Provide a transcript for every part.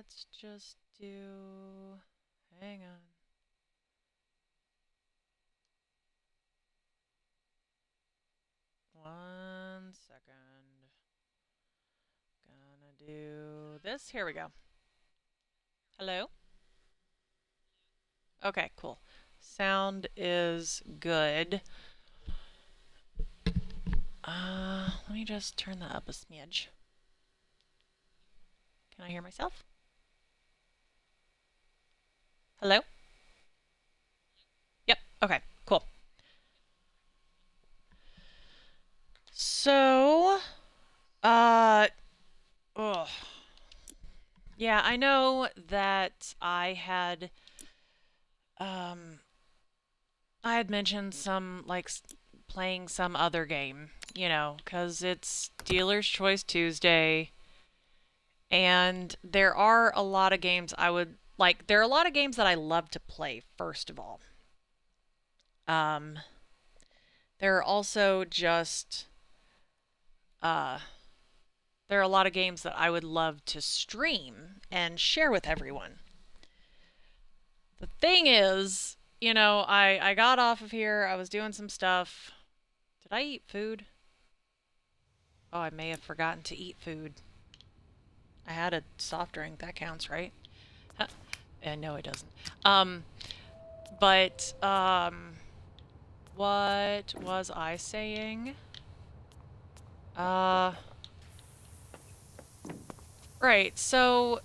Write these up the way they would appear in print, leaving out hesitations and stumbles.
let's just do... Hang on. One second. Gonna do this. Here we go. Hello? Okay, cool. Sound is good. Let me just turn that up a smidge. Can I hear myself? Hello? Yep, okay, cool. So, uh, ugh. Yeah, I know that um, I had mentioned some, like, playing some other game, you know, because it's Dealer's Choice Tuesday, and there are a lot of games there are a lot of games that I love to play, first of all. Um, there are also just, uh, there are a lot of games that I would love to stream and share with everyone. The thing is, you know, I got off of here, I was doing some stuff. Did I eat food? Oh, I may have forgotten to eat food. I had a soft drink, that counts, right? Huh. No, it doesn't. But, what was I saying? Uh, right, so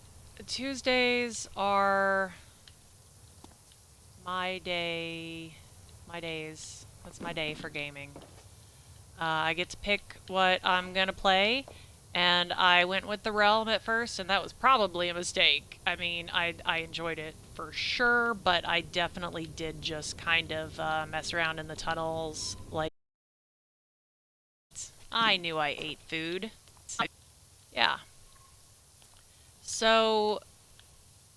Tuesdays are my day, my days. That's my day for gaming. I get to pick what I'm gonna play, and I went with the Realm at first, and that was probably a mistake. I mean, I enjoyed it for sure, but I definitely did just kind of mess around in the tunnels. Like, I knew I ate food. Yeah. So,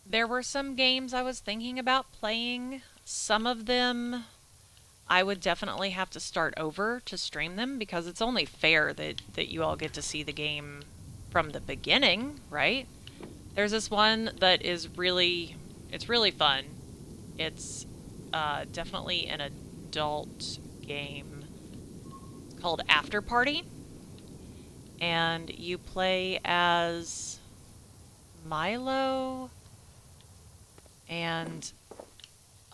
there were some games I was thinking about playing. Some of them I would definitely have to start over to stream them because it's only fair that you all get to see the game from the beginning, right? There's this one that is it's really fun. It's definitely an adult game. It's called After Party, and you play as Milo and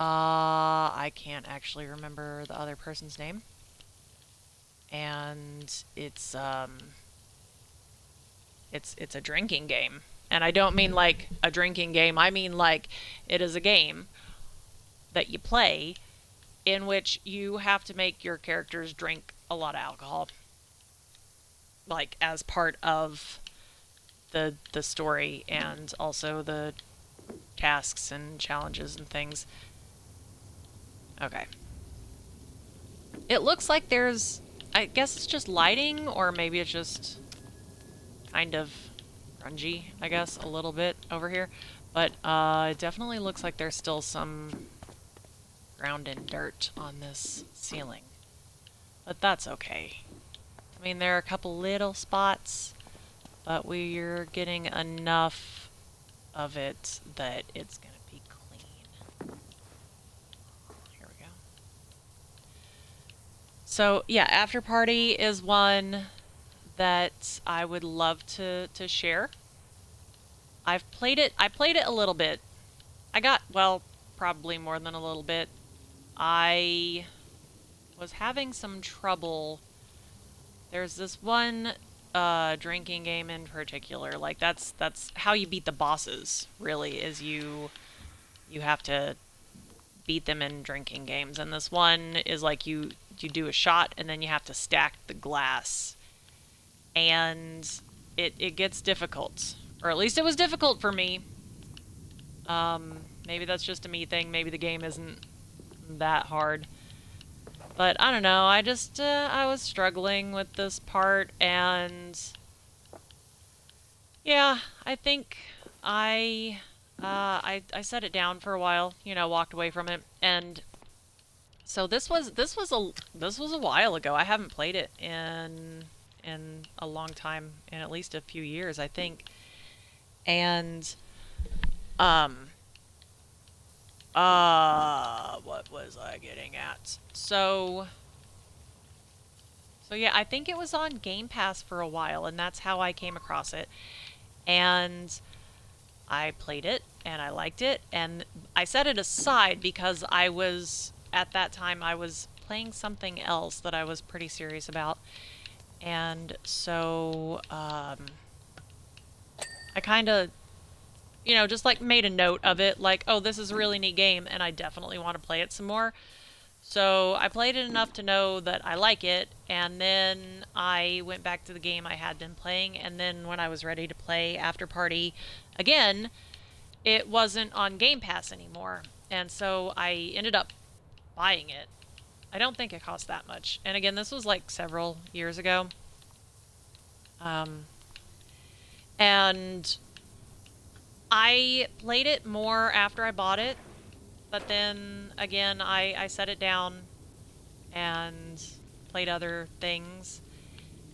I can't actually remember the other person's name. And it's a drinking game. And I don't mean like a drinking game. I mean like it is a game that you play in which you have to make your characters drink a lot of alcohol, like as part of the story and also the tasks and challenges and things. Okay. It looks like there's, I guess it's just lighting, or maybe it's just kind of grungy, I guess, a little bit over here. But it definitely looks like there's still some ground and dirt on this ceiling. But that's okay. I mean, there are a couple little spots, but we're getting enough of it that it's going to be clean. Here we go. So, yeah, After Party is one that I would love to share. I've played it. I played it a little bit. I got, well, probably more than a little bit. I was having some trouble. There's this one drinking game in particular. Like that's how you beat the bosses, really, is you have to beat them in drinking games. And this one is like you do a shot and then you have to stack the glass. And it gets difficult. Or at least it was difficult for me. Maybe that's just a me thing. Maybe the game isn't that hard. But I don't know. I was struggling with this part, and yeah, I think I set it down for a while. You know, walked away from it, and so this was a while ago. I haven't played it in a long time, in at least a few years, I think, and Um, what was I getting at? So yeah, I think it was on Game Pass for a while, and that's how I came across it. And I played it, and I liked it, and I set it aside because at that time, I was playing something else that I was pretty serious about. And so, I kind of, just like made a note of it, like, oh, this is a really neat game, and I definitely want to play it some more. So I played it enough to know that I like it, and then I went back to the game I had been playing, and then when I was ready to play After Party again, it wasn't on Game Pass anymore. And so I ended up buying it. I don't think it cost that much. And again, this was like several years ago. Um, and I played it more after I bought it, but then again, I set it down and played other things.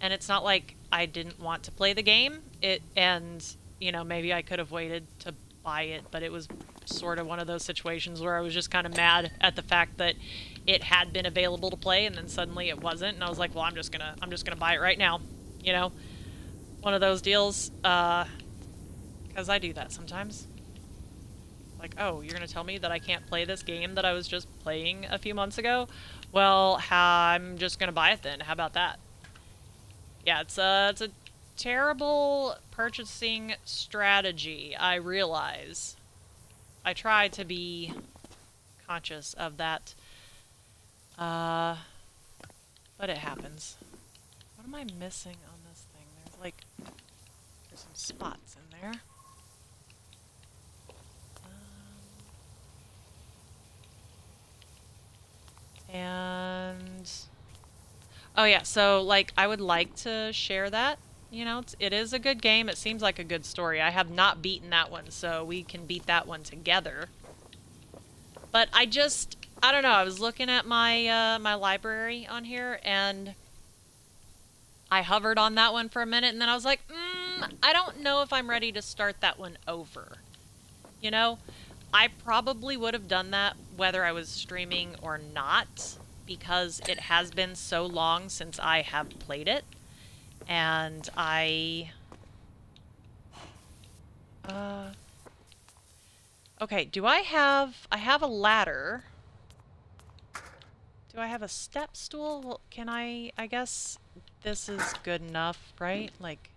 And it's not like I didn't want to play the game. Maybe I could have waited to buy it, but it was sort of one of those situations where I was just kind of mad at the fact that it had been available to play and then suddenly it wasn't, and I was like, well, I'm just gonna buy it right now. You know, one of those deals, because I do that sometimes. Like, oh, you're gonna tell me that I can't play this game that I was just playing a few months ago? Well, I'm just gonna buy it then. How about that? Yeah, it's a terrible purchasing strategy, I realize. I try to be conscious of that. Uh, but it happens. What am I missing on this thing? There's some spots in there. And oh yeah, so like I would like to share that. It is a good game. It seems like a good story. I have not beaten that one, so we can beat that one together. But I don't know. I was looking at my library on here, and I hovered on that one for a minute, and then I was like, I don't know if I'm ready to start that one over. You know, I probably would have done that whether I was streaming or not, because it has been so long since I have played it. And okay, I have a ladder. Do I have a step stool? Well, I guess this is good enough, right? Like,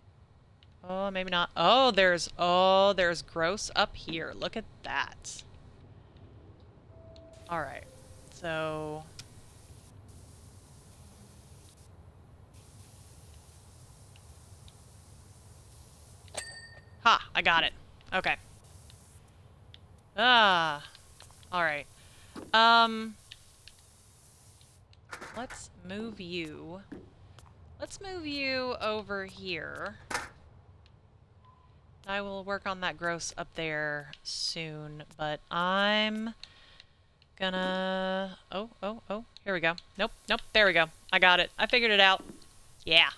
oh, maybe not. There's gross up here. Look at that. All right. So, ha, I got it. Okay. Ah. All right. Um, let's move you. Let's move you over here. I will work on that gross up there soon, but I'm gonna... Oh, here we go. Nope, there we go. I got it. I figured it out. Yeah.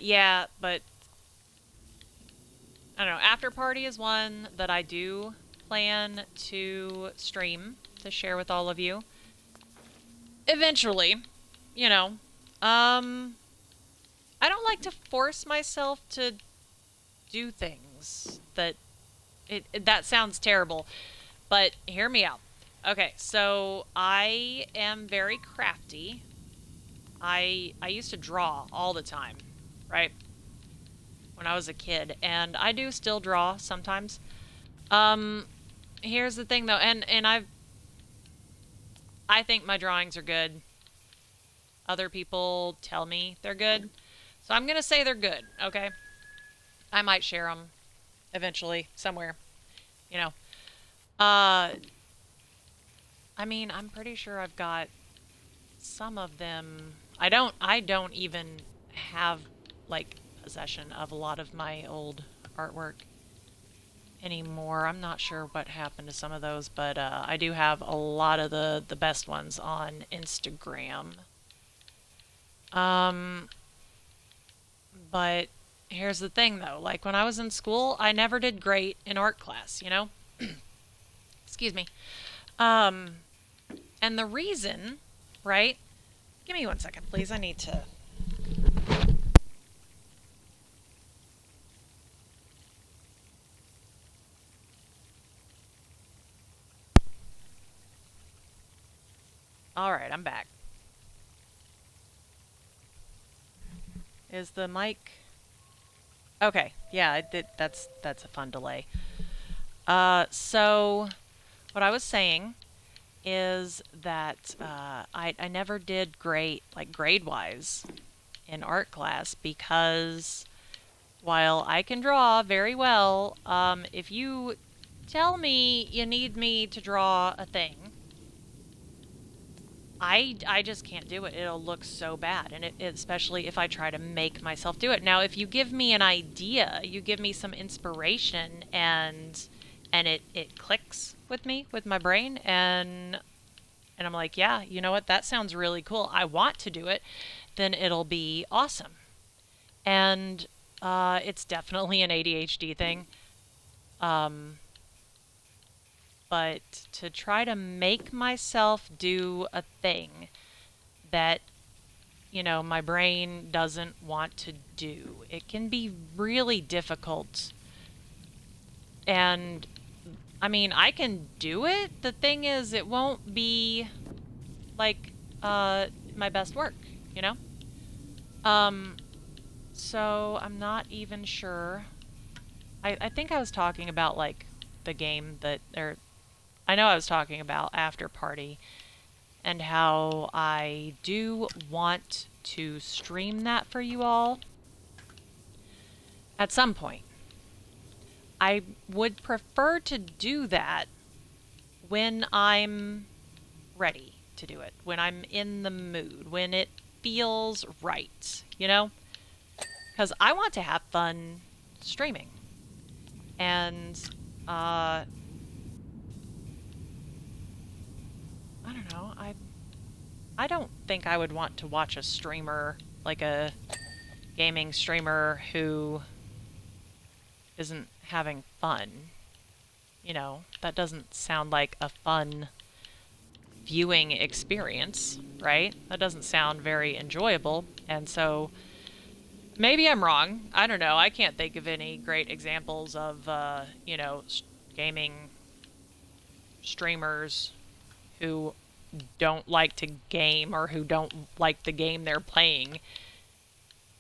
Yeah, but... I don't know. After Party is one that I do plan to stream to share with all of you. Eventually. You know. I don't like to force myself to do things that sounds terrible, but hear me out. Okay, so I am very crafty. I used to draw all the time, right? When I was a kid, and I do still draw sometimes. Here's the thing though, and I think my drawings are good. Other people tell me they're good. So I'm gonna say they're good, okay? I might share them eventually somewhere, you know. I mean, I'm pretty sure I've got some of them. I don't even have like possession of a lot of my old artwork anymore. I'm not sure what happened to some of those, but I do have a lot of the best ones on Instagram. But here's the thing though, like when I was in school, I never did great in art class, you know? Excuse me. Um, and the reason, right? Give me 1 second, please. I need to. All right, I'm back. Is the mic? Okay, yeah, that's a fun delay. So what I was saying is that I never did great, like grade wise, in art class because while I can draw very well, if you tell me you need me to draw a thing, I just can't do it. It'll look so bad, and especially if I try to make myself do it. Now, if you give me an idea, you give me some inspiration, and it clicks with me, with my brain, and I'm like, yeah, you know what? That sounds really cool. I want to do it. Then it'll be awesome. And it's definitely an ADHD thing. Um, but to try to make myself do a thing that, you know, my brain doesn't want to do, it can be really difficult. And I mean, I can do it. The thing is, it won't be like my best work, you know? Um, so I'm not even sure. I think I was talking about like the game that, or I know I was talking about After Party and how I do want to stream that for you all at some point. I would prefer to do that when I'm ready to do it, when I'm in the mood, when it feels right, you know? Because I want to have fun streaming. And, I don't know, I don't think I would want to watch a streamer, like a gaming streamer who isn't having fun. You know, that doesn't sound like a fun viewing experience, right? That doesn't sound very enjoyable. And so maybe I'm wrong. I don't know. I can't think of any great examples of, you know, gaming streamers who don't like to game or who don't like the game they're playing.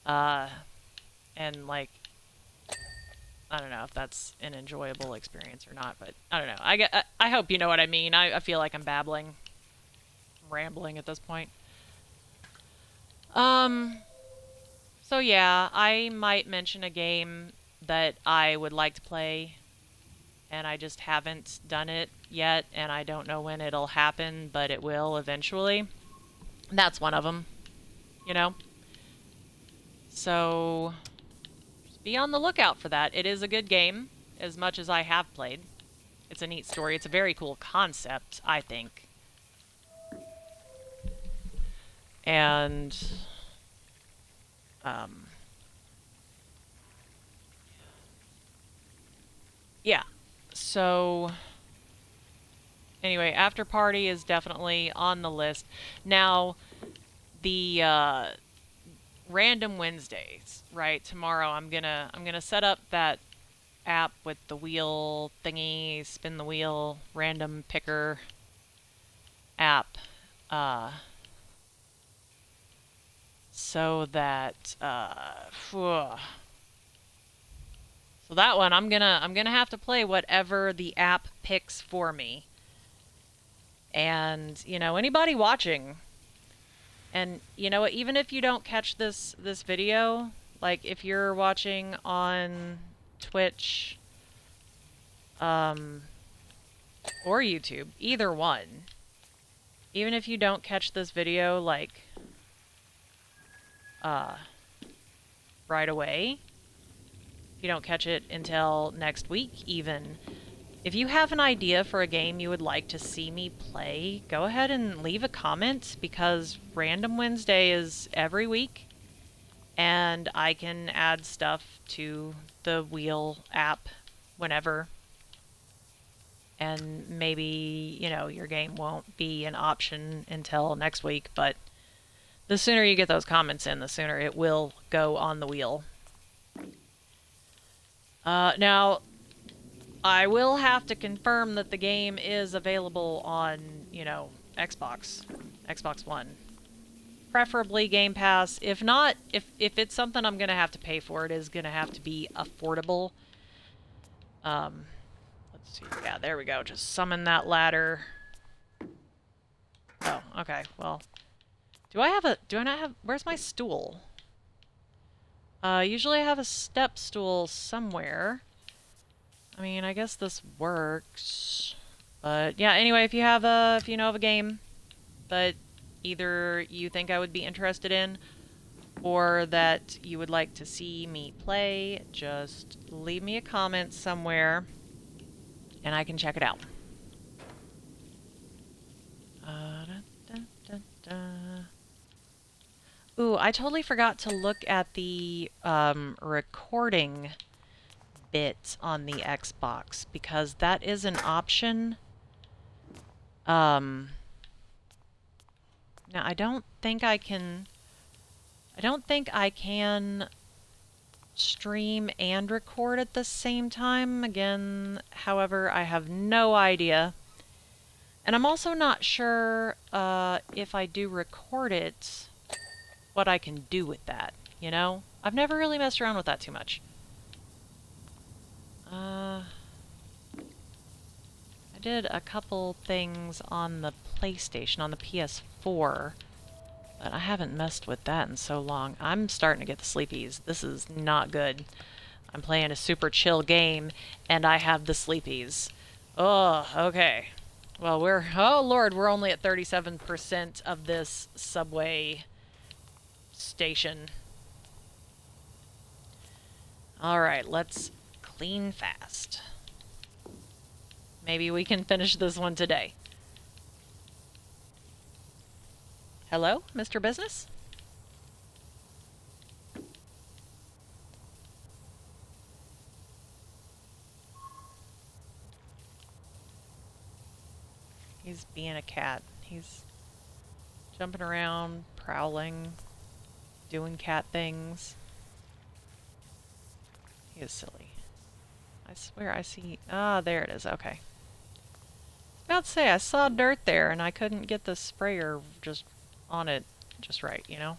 Uh, and like, I don't know if that's an enjoyable experience or not, but I don't know. I hope you know what I mean. I feel like I'm babbling, rambling at this point. Um, so yeah, I might mention a game that I would like to play, and I just haven't done it yet, and I don't know when it'll happen, but it will eventually. That's one of them, you know? So, just be on the lookout for that. It is a good game, as much as I have played. It's a neat story. It's a very cool concept, I think. And, um, yeah. So, anyway, After Party is definitely on the list. Now, the random Wednesdays, right? Tomorrow I'm gonna set up that app with the wheel thingy, spin the wheel, random picker app, uh, so that so that one I'm gonna have to play whatever the app picks for me. And you know, anybody watching, and you know what, even if you don't catch this video, like if you're watching on Twitch, um, or YouTube, either one, even if you don't catch this video, like, uh, right away, you don't catch it until next week even, if you have an idea for a game you would like to see me play, go ahead and leave a comment, because Random Wednesday is every week, and I can add stuff to the wheel app whenever. And maybe, you know, your game won't be an option until next week, but the sooner you get those comments in, the sooner it will go on the wheel. Now, I will have to confirm that the game is available on, you know, Xbox One. Preferably Game Pass. If not, if it's something I'm going to have to pay for, it is going to have to be affordable. Let's see. Yeah, there we go. Just summon that ladder. Oh, okay. Well, do I not have, where's my stool? Usually I have a step stool somewhere. I mean, I guess this works. But yeah, anyway, if you know of a game that either you think I would be interested in or that you would like to see me play, just leave me a comment somewhere and I can check it out. Ooh, I totally forgot to look at the recording bit on the Xbox because that is an option. Now I don't think I can stream and record at the same time. Again, however, I have no idea. And I'm also not sure if I do record it, what I can do with that, you know? I've never really messed around with that too much. I did a couple things on the PlayStation, on the PS4, but I haven't messed with that in so long. I'm starting to get the sleepies. This is not good. I'm playing a super chill game, and I have the sleepies. Oh, okay. Well, oh lord, we're only at 37% of this subway station. Alright, let's clean fast. Maybe we can finish this one today. Hello, Mr. Business? He's being a cat. He's jumping around, prowling, doing cat things. He is silly. I swear I see... Ah, there it is. Okay. I was about to say, I saw dirt there and I couldn't get the sprayer just on it just right, you know?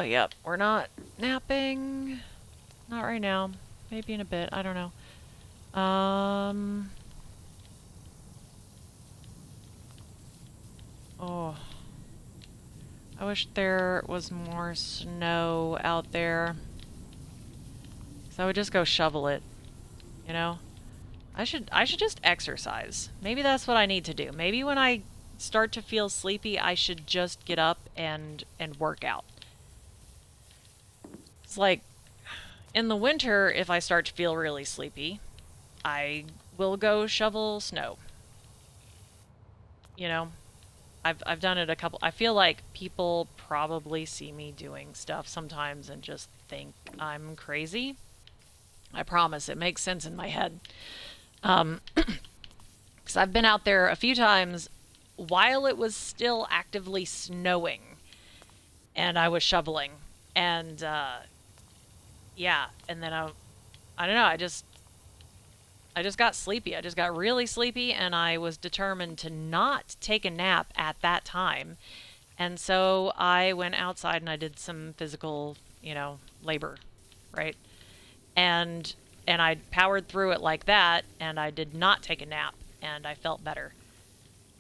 Yep. We're not napping. Not right now. Maybe in a bit. I don't know. Oh. I wish there was more snow out there. So I would just go shovel it, you know? I should just exercise. Maybe that's what I need to do. Maybe when I start to feel sleepy, I should just get up and work out. It's like in the winter, if I start to feel really sleepy, I will go shovel snow. You know? I've done it a couple... I feel like people probably see me doing stuff sometimes and just think I'm crazy. I promise, it makes sense in my head. Because I've been out there a few times while it was still actively snowing. And I was shoveling. And, yeah. And then I don't know, I just got sleepy. I just got really sleepy, and I was determined to not take a nap at that time. And so I went outside and I did some physical, you know, labor, right? And I powered through it like that, and I did not take a nap, and I felt better.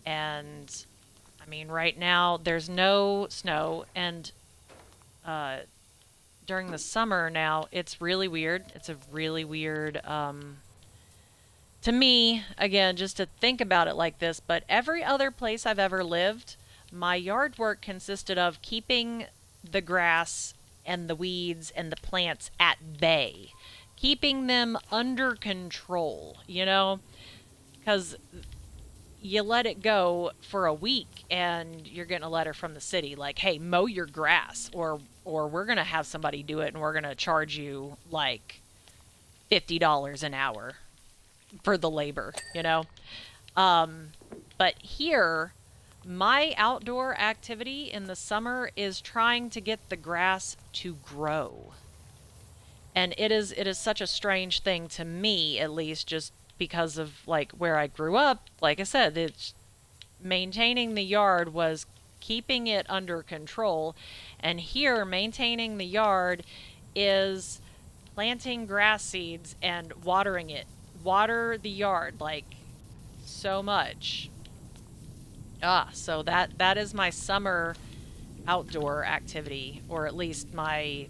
And, I mean, right now, there's no snow, and during the summer now, it's really weird. It's a really weird... to me, again, just to think about it like this, but every other place I've ever lived, my yard work consisted of keeping the grass and the weeds and the plants at bay. Keeping them under control, you know? Because you let it go for a week and you're getting a letter from the city like, hey, mow your grass, or we're going to have somebody do it and we're going to charge you like $50 an hour for the labor, you know? But here, my outdoor activity in the summer is trying to get the grass to grow. And it is such a strange thing to me, at least, just because of like where I grew up. Like I said, it's maintaining the yard was keeping it under control, and here maintaining the yard is planting grass seeds and watering it. Water the yard like so much. So that is my summer outdoor activity, or at least my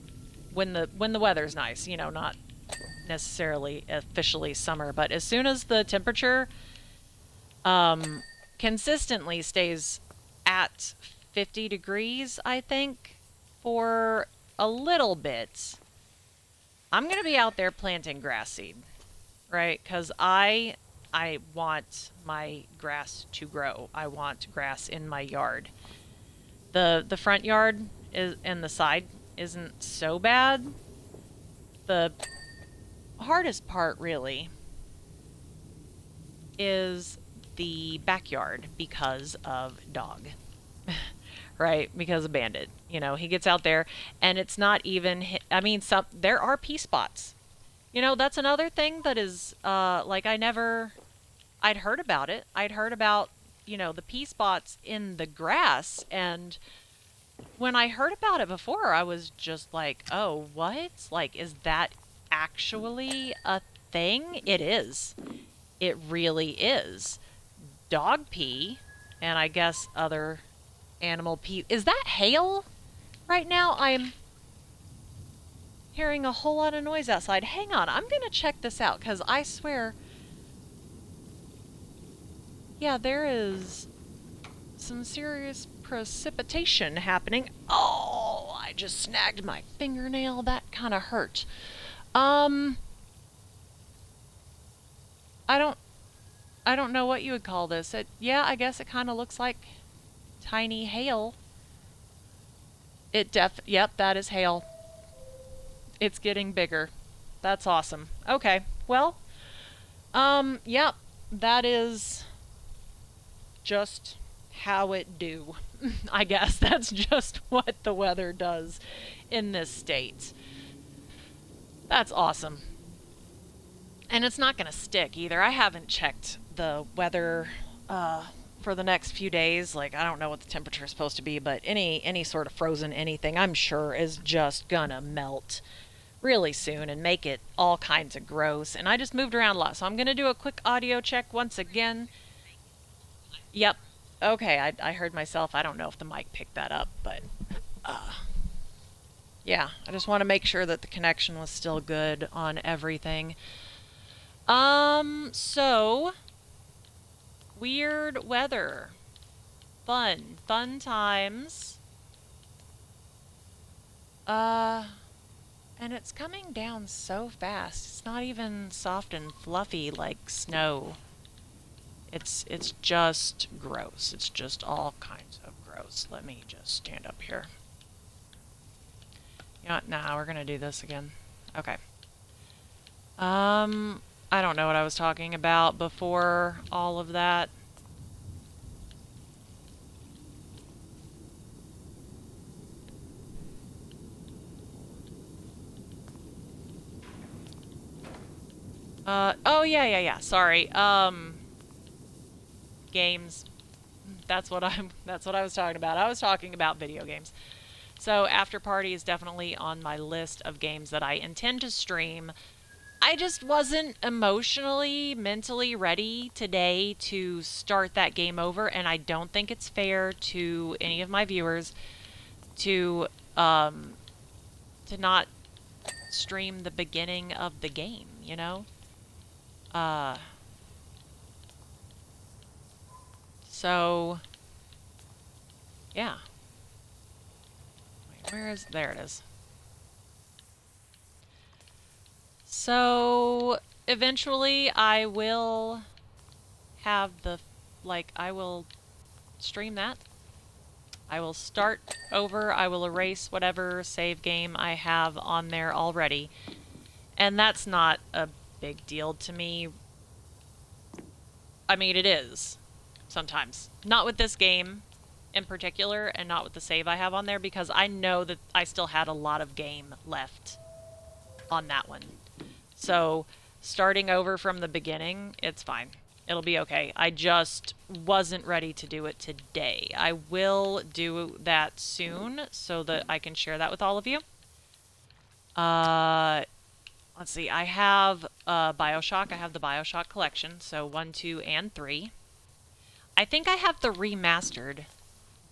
when the weather's nice, you know, not necessarily officially summer, but as soon as the temperature consistently stays at 50 degrees, I think, for a little bit, I'm going to be out there planting grass seed, right? Cuz I want my grass to grow. I want grass in my yard. The front yard is and the side isn't so bad. The hardest part really is the backyard because of dog. Right? Because of Bandit. You know, he gets out there and it's not even I mean some there are pee spots. You know, that's another thing that is like I'd heard about it. I'd heard about, you know, the pee spots in the grass, and when I heard about it before, I was just like, "Oh, what? Like is that actually a thing?" It is. It really is. Dog pee, and I guess other animal pee. Is that hail? Right now I'm hearing a whole lot of noise outside. Hang on, I'm going to check this out cuz I swear yeah, there is some serious precipitation happening. Oh, I just snagged my fingernail. That kind of hurt. Um I don't I don't know what you would call this. Yeah, I guess it kind of looks like tiny hail. Yep, that is hail. It's getting bigger. That's awesome. Okay. Well, yep, that is just how it do. I guess that's just what the weather does in this state. That's awesome. And it's not going to stick either. I haven't checked the weather for the next few days. Like I don't know what the temperature is supposed to be, but any sort of frozen anything, I'm sure is just gonna melt really soon and make it all kinds of gross. And I just moved around a lot, so I'm gonna do a quick audio check once again. Yep. Okay, I heard myself. I don't know if the mic picked that up, but yeah, I just want to make sure that the connection was still good on everything. So weird weather. Fun times. And it's coming down so fast. It's not even soft and fluffy like snow. It's just gross. It's just all kinds of gross. Let me just stand up here. You know what? Nah, we're gonna do this again. Okay. I don't know what I was talking about before all of that. Oh yeah. Sorry. Games. That's what I was talking about. I was talking about video games. So After Party is definitely on my list of games that I intend to stream. I just wasn't emotionally, mentally ready today to start that game over, and I don't think it's fair to any of my viewers to not stream the beginning of the game, you know? So yeah. Wait, there it is. So eventually I will have the like, I will stream that. I will start over. I will erase whatever save game I have on there already. And that's not a big deal to me. I mean, it is sometimes. Not with this game in particular, and not with the save I have on there, because I know that I still had a lot of game left on that one. So starting over from the beginning, it's fine. It'll be okay. I just wasn't ready to do it today. I will do that soon so that I can share that with all of you. Let's see. I have Bioshock. I have the Bioshock collection, so 1, 2, and 3. I think I have the remastered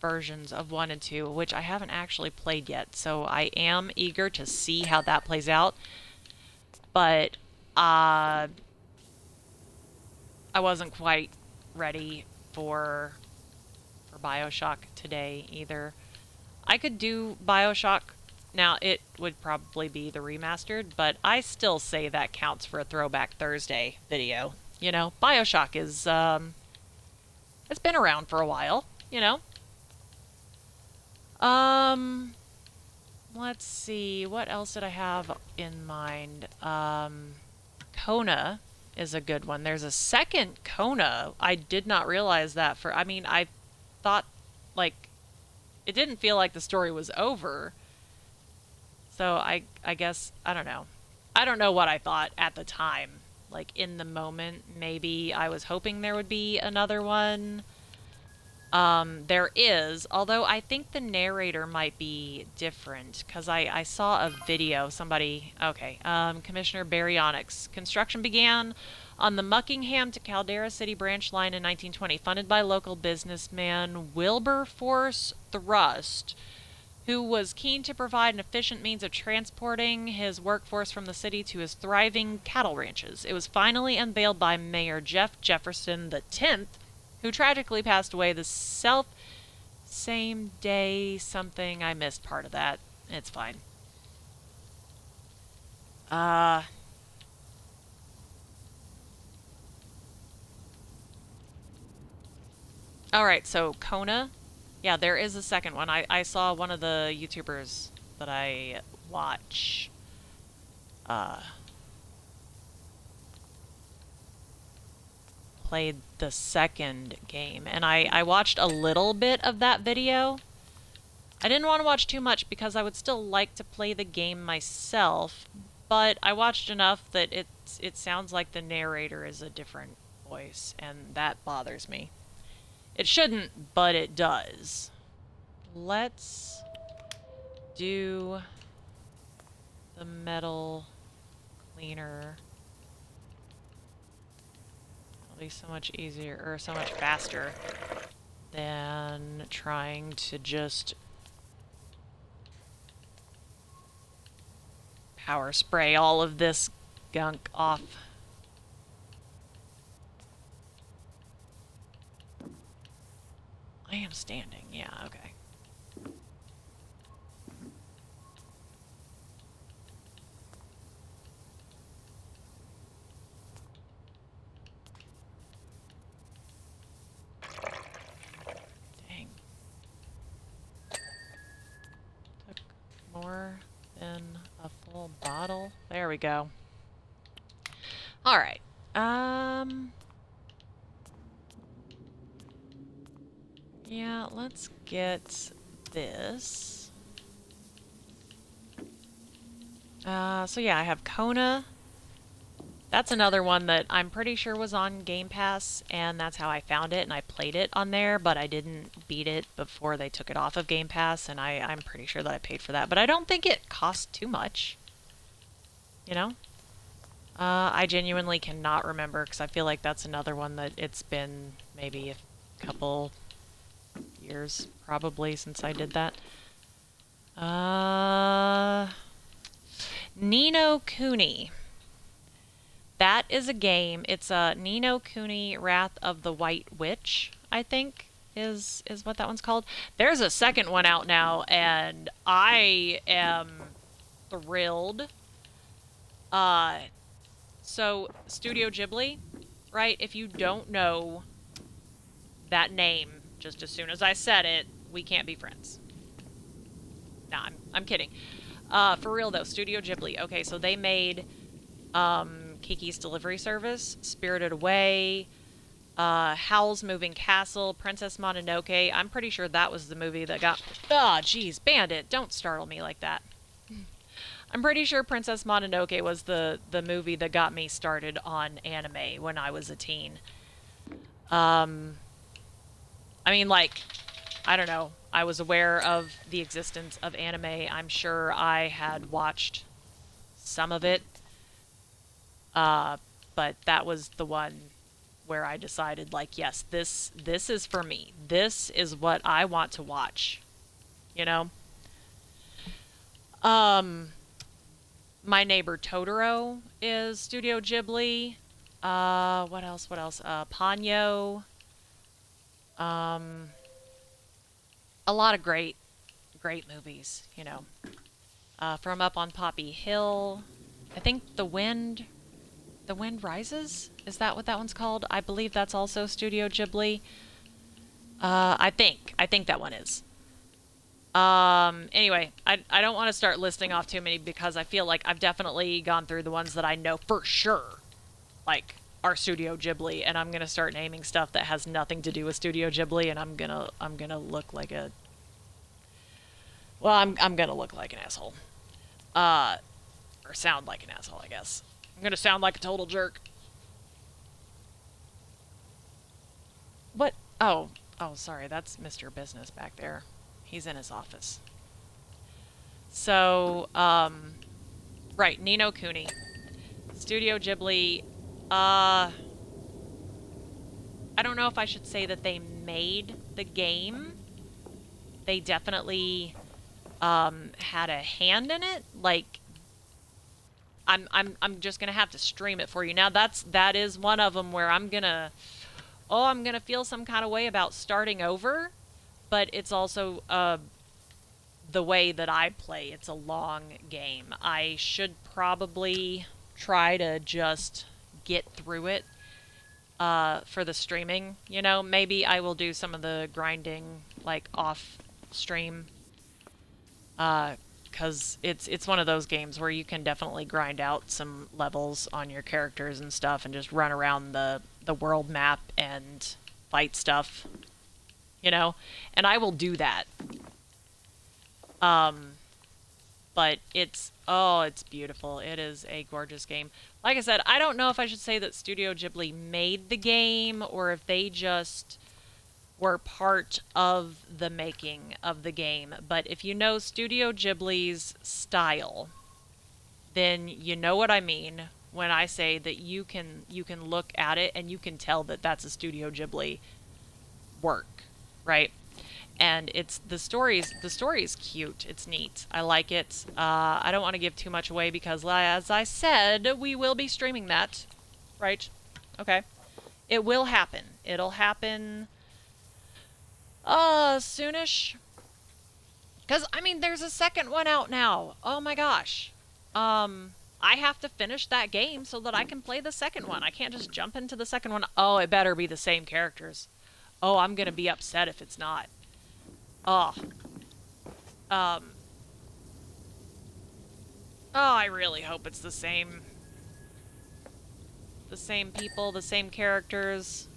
versions of 1 and 2, which I haven't actually played yet, so I am eager to see how that plays out. But I wasn't quite ready for Bioshock today either. I could do Bioshock. Now, it would probably be the remastered, but I still say that counts for a Throwback Thursday video. You know, Bioshock is, it's been around for a while, you know? Let's see, what else did I have in mind? Kona is a good one. There's a second Kona. I did not realize that I mean, I thought, like, it didn't feel like the story was over. So I guess, I don't know. I don't know what I thought at the time. Like, in the moment, maybe I was hoping there would be another one. There is, although I think the narrator might be different, because I saw a video, somebody, okay, Commissioner Baryonyx. Construction began on the Muckingham to Caldera City branch line in 1920, funded by local businessman Wilberforce Thrust, who was keen to provide an efficient means of transporting his workforce from the city to his thriving cattle ranches. It was finally unveiled by Mayor Jeff Jefferson X, who tragically passed away the same day something. I missed part of that. It's fine. Alright, so Kona. Yeah, there is a second one. I saw one of the YouTubers that I watch. Played the second game, and I watched a little bit of that video. I didn't want to watch too much because I would still like to play the game myself, but I watched enough that it sounds like the narrator is a different voice, and that bothers me. It shouldn't, but it does. Let's do the metal cleaner. It'll be so much easier, or so much faster than trying to just power spray all of this gunk off. I am standing, yeah, okay. Dang. Took more than a full bottle. There we go. Alright. Yeah, let's get this. So yeah, I have Kona. That's another one that I'm pretty sure was on Game Pass, and that's how I found it, and I played it on there, but I didn't beat it before they took it off of Game Pass, and I'm pretty sure that I paid for that. But I don't think it cost too much. You know? I genuinely cannot remember, because I feel like that's another one that it's been maybe a couple years probably since I did that. Ni no Kuni. That is a game. It's a Ni no Kuni Wrath of the White Witch, I think is what that one's called. There's a second one out now, and I am thrilled. So Studio Ghibli, right? If you don't know that name, just as soon as I said it, we can't be friends. Nah, I'm kidding. For real though, Studio Ghibli. Okay, so they made Kiki's Delivery Service, Spirited Away, Howl's Moving Castle, Princess Mononoke. I'm pretty sure that was the movie that got. Ah, jeez, Bandit! Don't startle me like that. I'm pretty sure Princess Mononoke was the movie that got me started on anime when I was a teen. Um, I mean, like, I don't know. I was aware of the existence of anime. I'm sure I had watched some of it. Uh, but that was the one where I decided, like, yes, this is for me. This is what I want to watch. You know? Um, My Neighbor Totoro is Studio Ghibli. What else? What else? Ponyo. Um, a lot of great movies, you know. From Up on Poppy Hill. I think The Wind Rises? Is that what that one's called? I believe that's also Studio Ghibli. I think that one is. Anyway, I don't want to start listing off too many because I feel like I've definitely gone through the ones that I know for sure, like, are Studio Ghibli, and I'm gonna start naming stuff that has nothing to do with Studio Ghibli, and I'm gonna look like a, well, I'm gonna look like an asshole. Uh, or sound like an asshole, I guess. I'm gonna sound like a total jerk. What? Oh, sorry, that's Mr. Business back there. He's in his office. So, right, Ni no Kuni. Studio Ghibli, I don't know if I should say that they made the game. They definitely, had a hand in it. Like, I'm just gonna have to stream it for you. Now, that is one of them where I'm gonna feel some kind of way about starting over, but it's also the way that I play. It's a long game. I should probably try to just get through it for the streaming. You know, maybe I will do some of the grinding like off stream because it's one of those games where you can definitely grind out some levels on your characters and stuff and just run around the world map and fight stuff, you know? And I will do that. But it's beautiful. It is a gorgeous game. Like I said, I don't know if I should say that Studio Ghibli made the game or if they just were part of the making of the game. But if you know Studio Ghibli's style, then you know what I mean when I say that you can look at it and you can tell that that's a Studio Ghibli work, right? And it's the story's cute. It's neat. I like it. I don't want to give too much away because, as I said, we will be streaming that, right? Okay. It will happen. It'll happen soonish. Because, I mean, there's a second one out now. Oh my gosh. I have to finish that game so that I can play the second one. I can't just jump into the second one. Oh, it better be the same characters. Oh, I'm gonna be upset if it's not. Oh. Oh, I really hope it's the same. The same people, the same characters.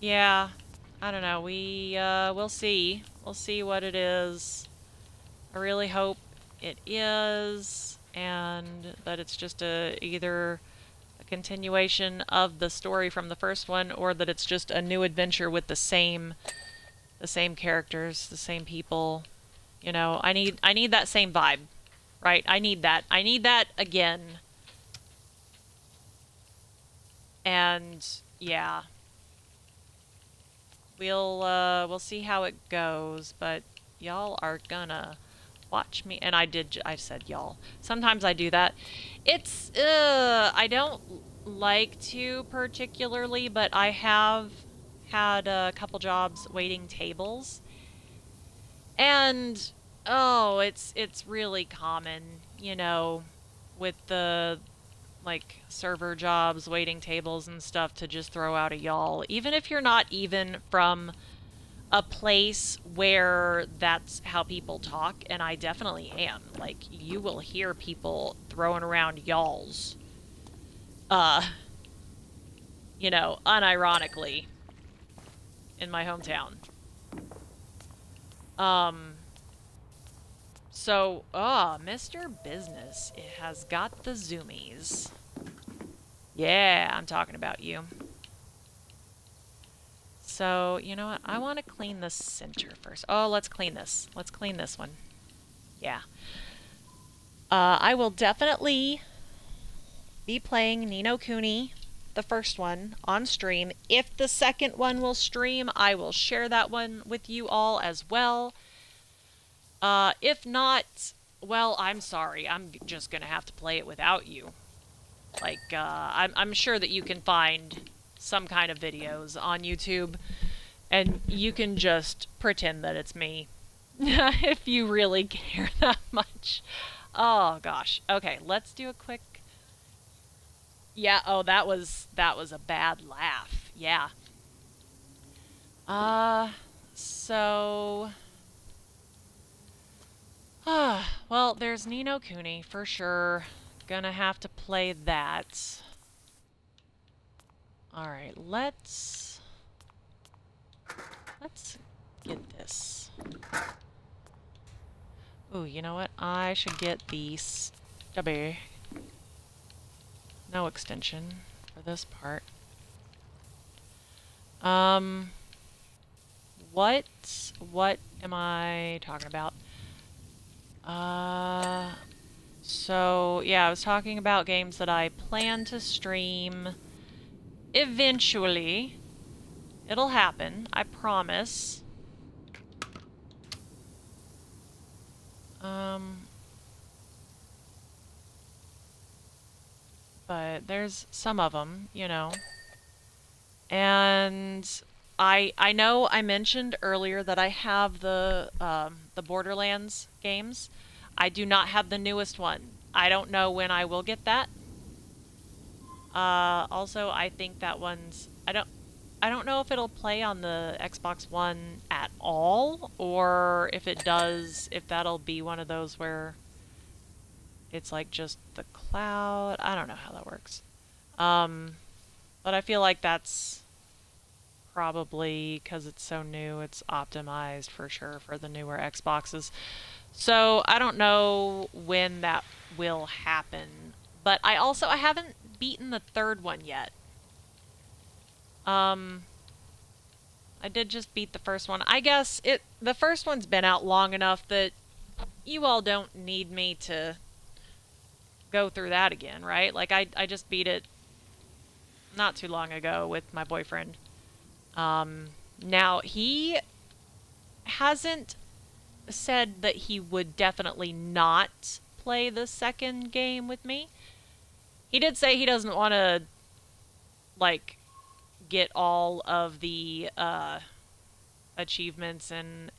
Yeah. I don't know. We'll see. We'll see what it is. I really hope it is, and that it's just either a continuation of the story from the first one, or that it's just a new adventure with the same characters, the same people. You know, I need that same vibe, right? I need that. I need that again. And yeah, we'll see how it goes, but y'all are gonna watch me. And I said y'all. Sometimes I do that. It's I don't like to particularly, but I have had a couple jobs waiting tables. And oh, it's really common, you know, with the like server jobs, waiting tables and stuff to just throw out a y'all, even if you're not even from a place where that's how people talk, and I definitely am. Like, you will hear people throwing around y'alls, uh, you know, unironically in my hometown. So, Mr. Business, it has got the zoomies. Yeah, I'm talking about you. So, you know what? I want to clean the center first. Oh, let's clean this. Let's clean this one. Yeah. I will definitely be playing Ni no Kuni, the first one, on stream. If the second one will stream, I will share that one with you all as well. If not, well, I'm sorry. I'm just gonna have to play it without you. Like, I'm sure that you can find some kind of videos on YouTube, and you can just pretend that it's me. If you really care that much. Oh, gosh. Okay, let's do a quick... Yeah, oh, that was a bad laugh. Yeah. So... well, there's Ni no Kuni, for sure. Gonna have to play that. Alright, let's get this. Ooh, you know what? I should get the stubby. No extension for this part. What am I talking about? So, yeah, I was talking about games that I plan to stream eventually. It'll happen, I promise. But there's some of them, you know. And I know I mentioned earlier that I have the Borderlands games. I do not have the newest one. I don't know when I will get that. Also, I think that one's... I don't know if it'll play on the Xbox One at all, or if it does, if that'll be one of those where it's like just the cloud. I don't know how that works. But I feel like that's probably, because it's so new, it's optimized for sure for the newer Xboxes. So I don't know when that will happen. But I haven't beaten the third one yet. I did just beat the first one. I guess the first one's been out long enough that you all don't need me to go through that again, right? Like, I just beat it not too long ago with my boyfriend. Now, he hasn't said that he would definitely not play the second game with me. He did say he doesn't want to, like, get all of the achievements and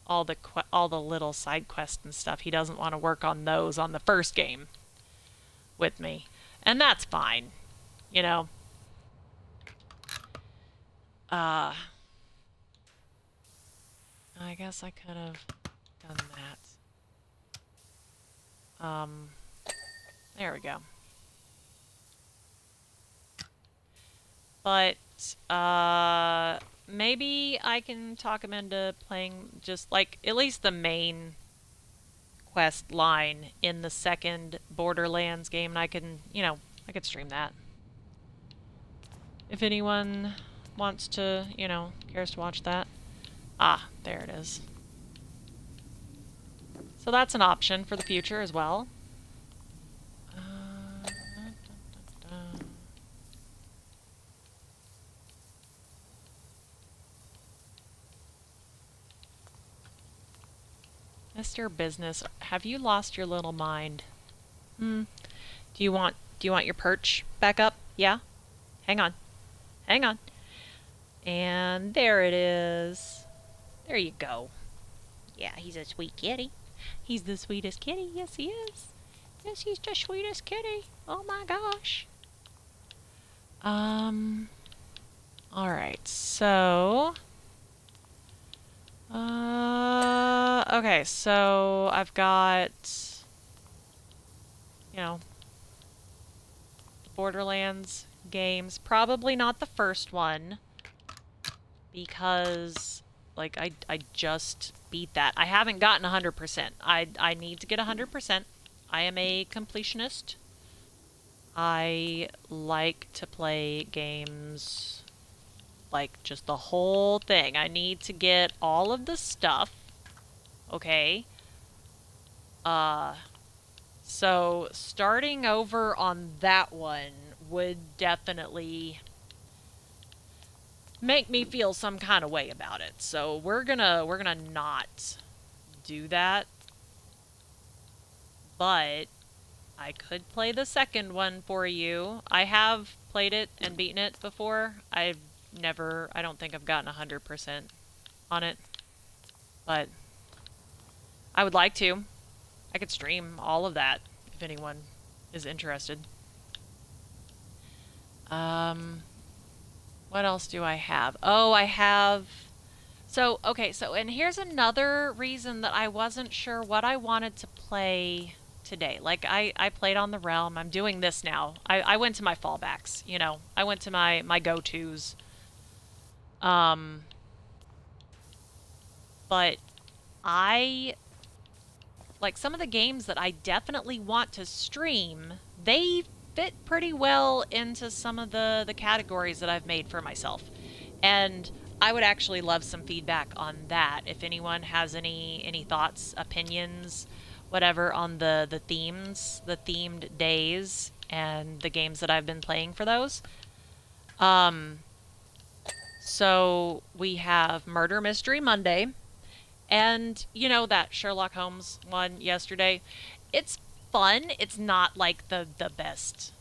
all the little side quests and stuff. He doesn't want to work on those on the first game with me, and that's fine, you know. I guess I could have done that. There we go. But, maybe I can talk him into playing just, like, at least the main quest line in the second Borderlands game, and I can, you know, I could stream that. If anyone wants to, you know, cares to watch that. Ah, there it is. So that's an option for the future as well. Mr. Business, have you lost your little mind? Do you want your perch back up? Yeah? Hang on. Hang on. And there it is. There you go. Yeah, he's a sweet kitty. He's the sweetest kitty. Yes, he is. Yes, he's the sweetest kitty. Oh my gosh. Alright, so... okay, so I've got... You know... Borderlands games. Probably not the first one. Because... Like, I just beat that. I haven't gotten 100%. I need to get 100%. I am a completionist. I like to play games like just the whole thing. I need to get all of the stuff. Okay. So starting over on that one would definitely make me feel some kind of way about it. So we're gonna not do that. But I could play the second one for you. I have played it and beaten it before. I don't think I've gotten 100% on it. But I would like to. I could stream all of that if anyone is interested. What else do I have? Oh, I have... So, okay, and here's another reason that I wasn't sure what I wanted to play today. Like, I played on the Realm. I'm doing this now. I went to my fallbacks, you know. I went to my go-tos. But like, some of the games that I definitely want to stream, they fit pretty well into some of the categories that I've made for myself. And I would actually love some feedback on that. If anyone has any thoughts, opinions, whatever on the themes, the themed days, and the games that I've been playing for those. So we have Murder Mystery Monday, and you know that Sherlock Holmes one yesterday. It's fun. It's not like the best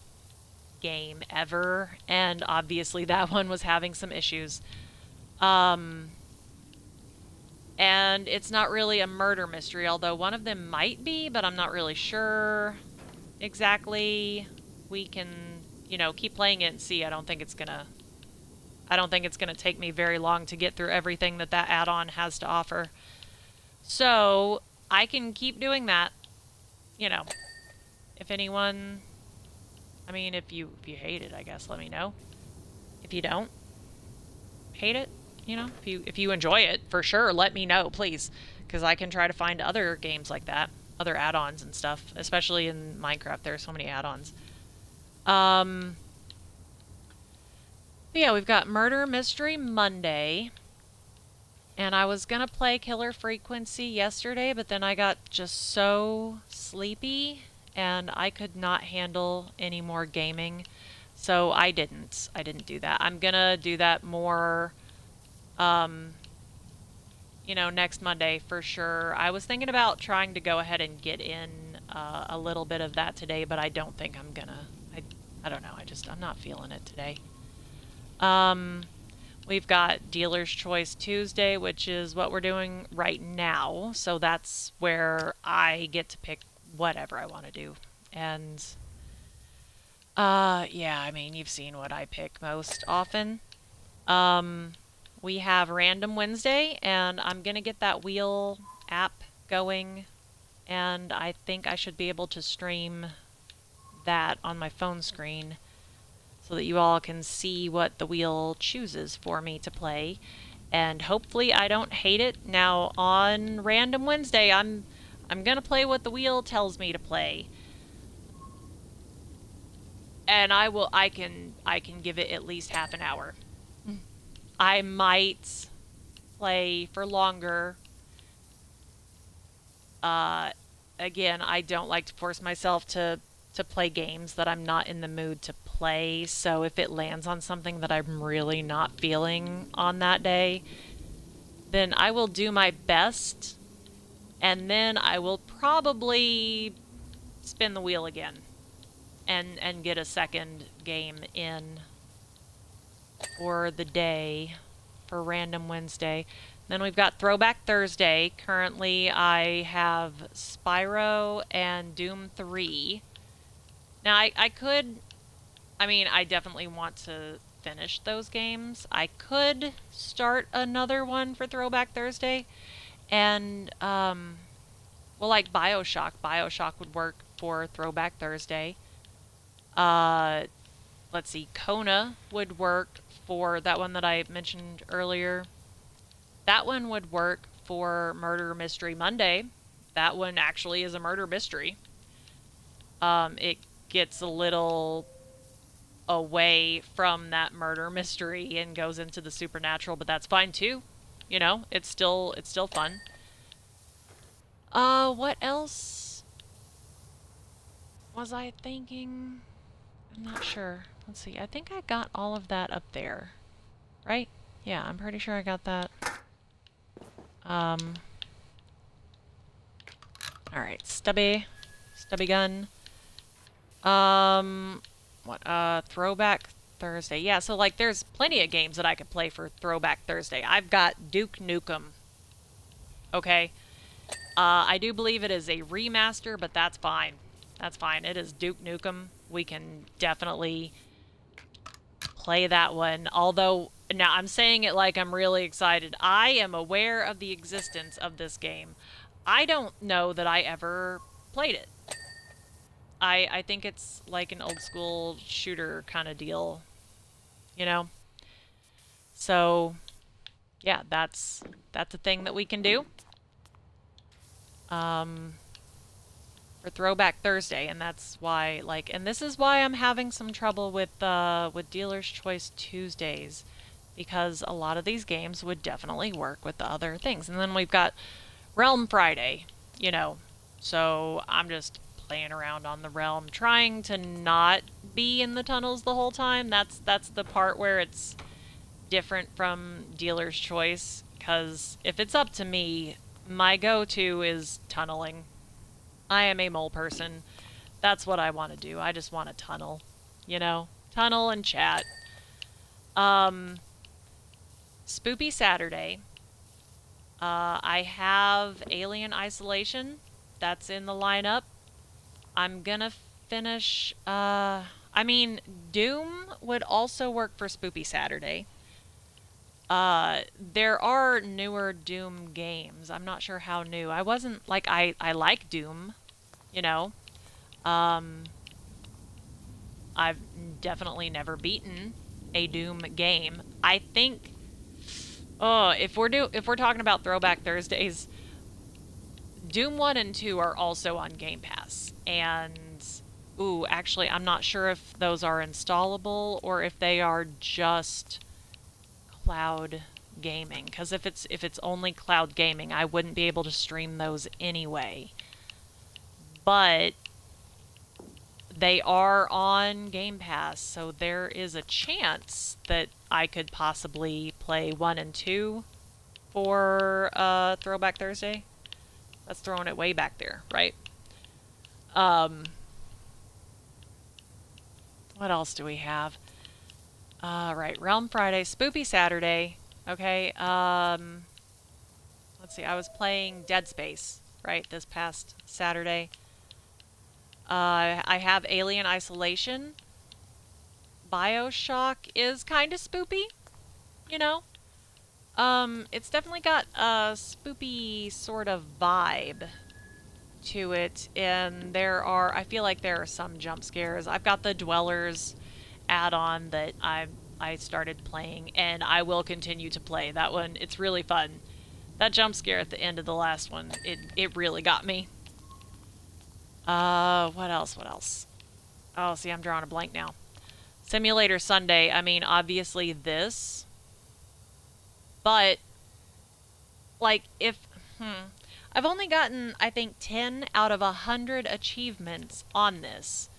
game ever, and obviously that one was having some issues. And it's not really a murder mystery, although one of them might be, but I'm not really sure exactly. We can, you know, keep playing it and see. I don't think it's gonna take me very long to get through everything that add-on has to offer. So, I can keep doing that. You know, if anyone... I mean, if you hate it, I guess, let me know. If you don't hate it, you know, if you enjoy it, for sure, let me know, please. Because I can try to find other games like that. Other add-ons and stuff. Especially in Minecraft, there are so many add-ons. Yeah, we've got Murder Mystery Monday. And I was gonna play Killer Frequency yesterday, but then I got just so sleepy and I could not handle any more gaming. So I didn't do that. I'm gonna do that more, you know, next Monday for sure. I was thinking about trying to go ahead and get in a little bit of that today, but I don't think I'm gonna. I don't know. I'm not feeling it today. We've got Dealer's Choice Tuesday, which is what we're doing right now. So that's where I get to pick whatever I want to do. And, yeah, I mean, you've seen what I pick most often. We have Random Wednesday, and I'm going to get that wheel app going. And I think I should be able to stream that on my phone screen, so that you all can see what the wheel chooses for me to play. And hopefully I don't hate it. Now on Random Wednesday, I'm gonna play what the wheel tells me to play. And I can give it at least half an hour. I might play for longer. Again, I don't like to force myself to play games that I'm not in the mood to play, so if it lands on something that I'm really not feeling on that day, then I will do my best, and then I will probably spin the wheel again and get a second game in for the day. for Random Wednesday. Then we've got Throwback Thursday. Currently, I have Spyro and Doom 3. Now, I could... I mean, I definitely want to finish those games. I could start another one for Throwback Thursday. And, well, like Bioshock. Bioshock would work for Throwback Thursday. Let's see, Kona would work for that one that I mentioned earlier. That one would work for Murder Mystery Monday. That one actually is a murder mystery. It gets a little away from that murder mystery and goes into the supernatural, but that's fine too. You know, it's still fun. What else was I thinking? I'm not sure. Let's see. I think I got all of that up there. Right? Yeah, I'm pretty sure I got that. Alright, stubby gun. Throwback Thursday. Yeah, so like there's plenty of games that I could play for Throwback Thursday. I've got Duke Nukem. Okay. I do believe it is a remaster, but that's fine. That's fine. It is Duke Nukem. We can definitely play that one. Although, now I'm saying it like I'm really excited. I am aware of the existence of this game. I don't know that I ever played it. I think it's like an old school shooter kind of deal, you know? So, yeah, that's a thing that we can do. For Throwback Thursday, and that's why, like, and this is why I'm having some trouble with Dealer's Choice Tuesdays, because a lot of these games would definitely work with the other things. And then we've got Realm Friday, you know, so I'm just playing around on the Realm, trying to not be in the tunnels the whole time. That's the part where it's different from Dealer's Choice, because if it's up to me, my go-to is tunneling. I am a mole person. That's what I want to do. I just want to tunnel, you know? Tunnel and chat. Spoopy Saturday. I have Alien Isolation. That's in the lineup. I'm gonna finish, I mean, Doom would also work for Spoopy Saturday. There are newer Doom games. I'm not sure how new. I wasn't, like, I like Doom, you know. I've definitely never beaten a Doom game. I think, if we're talking about Throwback Thursdays, Doom 1 and 2 are also on Game Pass. And, ooh, actually, I'm not sure if those are installable or if they are just cloud gaming, because if it's only cloud gaming, I wouldn't be able to stream those anyway. But they are on Game Pass, so there is a chance that I could possibly play 1 and 2 for Throwback Thursday. That's throwing it way back there, right? What else do we have? Right, Realm Friday, Spoopy Saturday. Okay, let's see, I was playing Dead Space, right, this past Saturday. I have Alien Isolation. Bioshock is kind of spoopy, you know? It's definitely got a spoopy sort of vibe to it, and I feel like there are some jump scares. I've got the Dwellers add-on that I started playing, and I will continue to play. That one, it's really fun. That jump scare at the end of the last one, it really got me. What else? Oh, see, I'm drawing a blank now. Simulator Sunday, I mean, obviously this. But, like, I've only gotten, I think, 10 out of 100 achievements on this,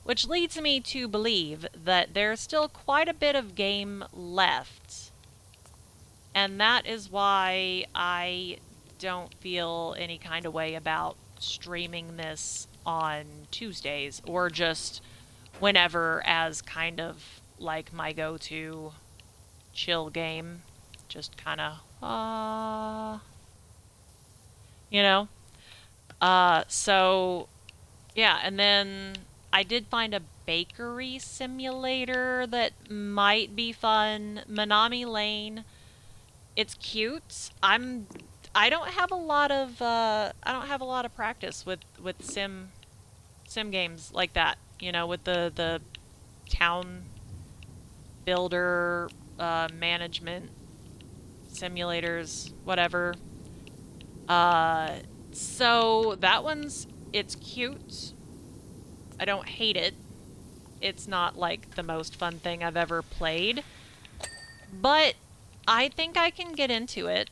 which leads me to believe that there's still quite a bit of game left. And that is why I don't feel any kind of way about streaming this on Tuesdays, or just whenever, as kind of like my go-to chill game just kind of, you know? So, yeah, and then I did find a bakery simulator that might be fun. Manami Lane. It's cute. I don't have a lot of practice with sim games like that. You know, with the town builder management simulators, whatever. So that it's cute. I don't hate it. It's not like the most fun thing I've ever played, but I think I can get into it.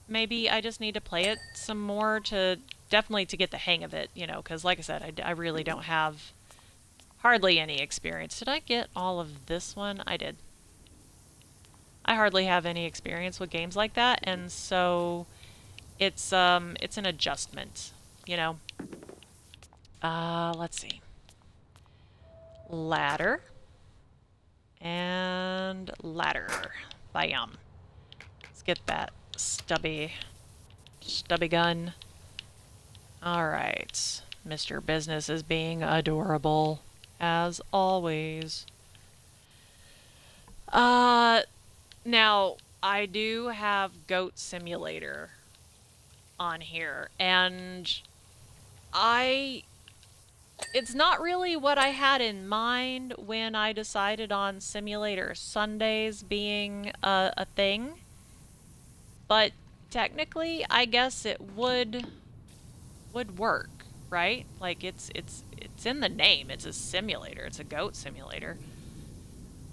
Maybe I just need to play it some more to definitely to get the hang of it, you know, because like I said, I really don't have hardly any experience. Did I get all of this one? I did. I hardly have any experience with games like that, and so it's an adjustment, you know. Let's see. Ladder and ladder. Bam. Let's get that stubby gun. All right. Mr. Business is being adorable as always. Now I do have Goat Simulator on here, and it's not really what I had in mind when I decided on Simulator Sundays being a thing. But technically, I guess it would work, right? Like it's in the name. It's a simulator. It's a goat simulator.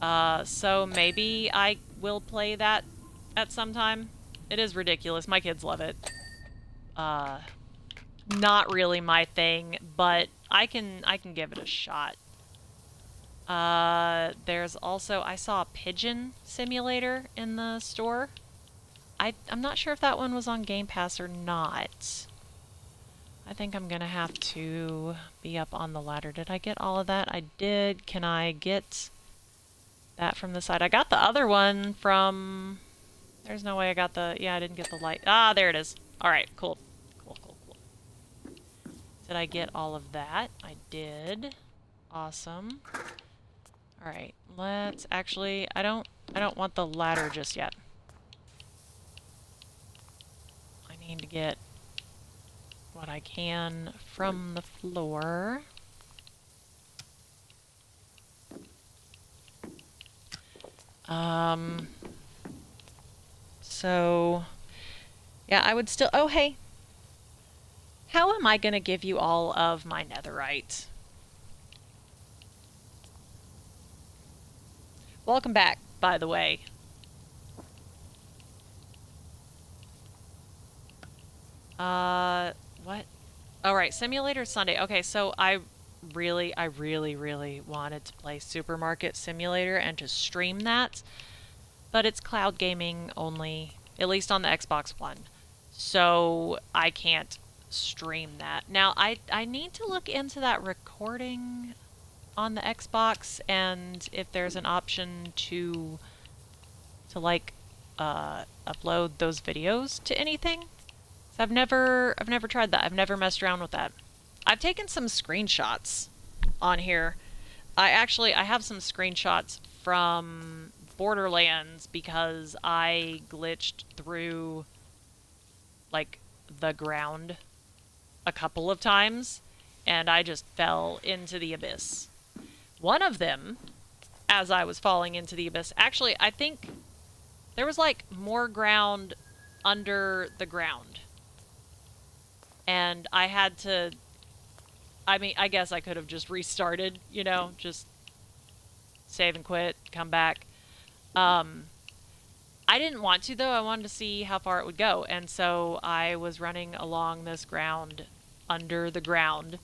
So maybe I will play that at some time. It is ridiculous. My kids love it. Not really my thing, but I can give it a shot. There's also, I saw a pigeon simulator in the store. I'm not sure if that one was on Game Pass or not. I think I'm gonna have to be up on the ladder. Did I get all of that? I did. Can I get that from the side? I got the other one from... There's no way I got the... Yeah, I didn't get the light. Ah, there it is. Alright, cool. Cool. Did I get all of that? I did. Awesome. Alright, let's actually... I don't want the ladder just yet. I need to get what I can from the floor. So, yeah, I would still... Oh, hey. How am I going to give you all of my netherite? Welcome back, by the way. What? All right, Simulator Sunday. Okay, so I really wanted to play Supermarket Simulator and to stream that, but it's cloud gaming only, at least on the Xbox One. So I can't stream that. Now, I need to look into that recording on the Xbox and if there's an option to like upload those videos to anything. So I've never tried that. I've never messed around with that. I've taken some screenshots on here. I have some screenshots from Borderlands because I glitched through like the ground a couple of times and I just fell into the abyss. One of them, as I was falling into the abyss, actually I think there was like more ground under the ground. And I had to, I mean, I guess I could have just restarted, you know, just save and quit, come back. I didn't want to, though. I wanted to see how far it would go. And so I was running along this ground, under the ground.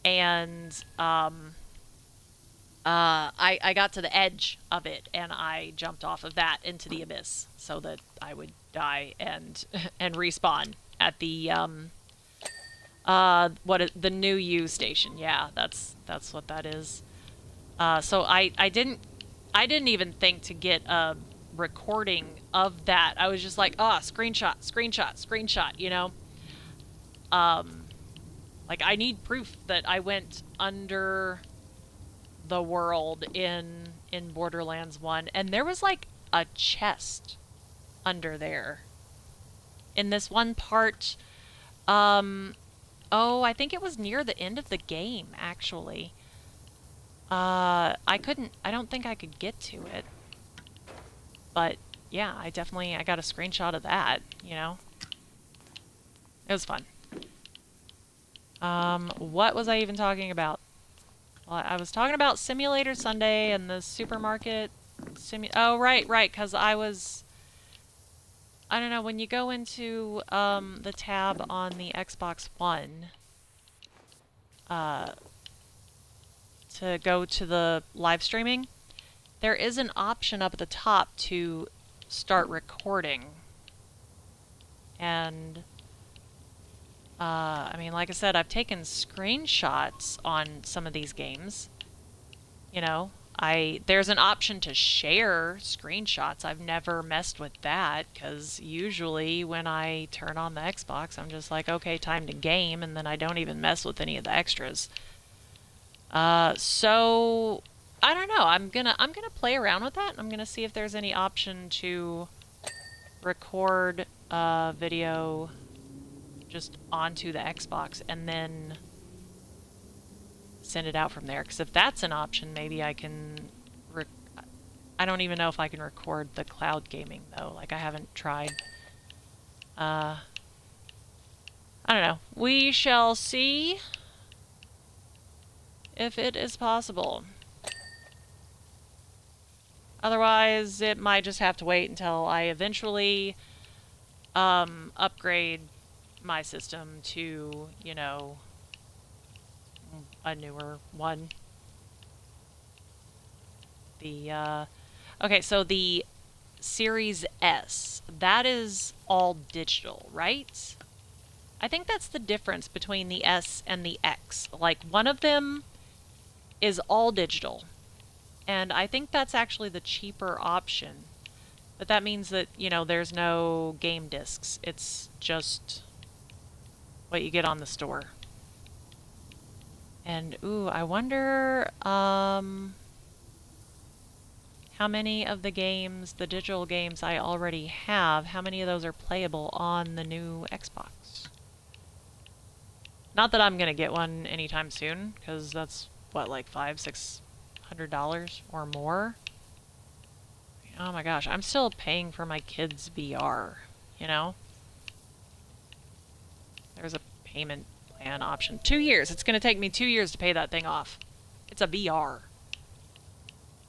And I got to the edge of it, and I jumped off of that into the abyss so that I would die and respawn at the... the new U station. Yeah, that's what that is. So I didn't even think to get a recording of that. I was just like, oh, screenshot, screenshot, screenshot, you know? Like, I need proof that I went under the world in Borderlands 1, and there was, like, a chest under there. In this one part, oh, I think it was near the end of the game, actually. I don't think I could get to it. But, yeah, I got a screenshot of that, you know? It was fun. What was I even talking about? Well, I was talking about Simulator Sunday and the supermarket oh, right, because I don't know, when you go into, the tab on the Xbox One, to go to the live streaming, there is an option up at the top to start recording. And, I mean, like I said, I've taken screenshots on some of these games. You know, there's an option to share screenshots. I've never messed with that, because usually when I turn on the Xbox, I'm just like, okay, time to game, and then I don't even mess with any of the extras. So I don't know. I'm gonna play around with that. I'm gonna see if there's any option to record video just onto the Xbox and then send it out from there. Because if that's an option, maybe I can... I don't even know if I can record the cloud gaming, though. Like, I haven't tried. I don't know. We shall see if it is possible. Otherwise, it might just have to wait until I eventually upgrade my system to, you know, a newer one. Okay, so the Series S, that is all digital, right? I think that's the difference between the S and the X. Like, one of them is all digital, and I think that's actually the cheaper option. But that means that, you know, there's no game discs. It's just what you get on the store. And, ooh, I wonder, how many of the games, the digital games I already have, how many of those are playable on the new Xbox? Not that I'm gonna get one anytime soon, because that's, what, like $500-600 or more? Oh my gosh, I'm still paying for my kids' VR, you know? There's a payment plan option. 2 years! It's gonna take me 2 years to pay that thing off. It's a VR.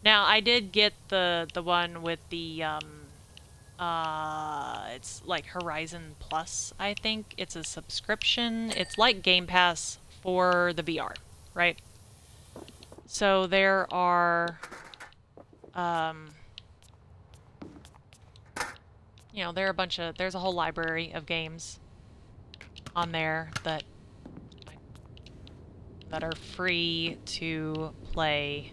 Now, I did get the one with the, it's like Horizon Plus, I think. It's a subscription. It's like Game Pass for the VR, right? So there are, you know, there's a whole library of games on there that are free to play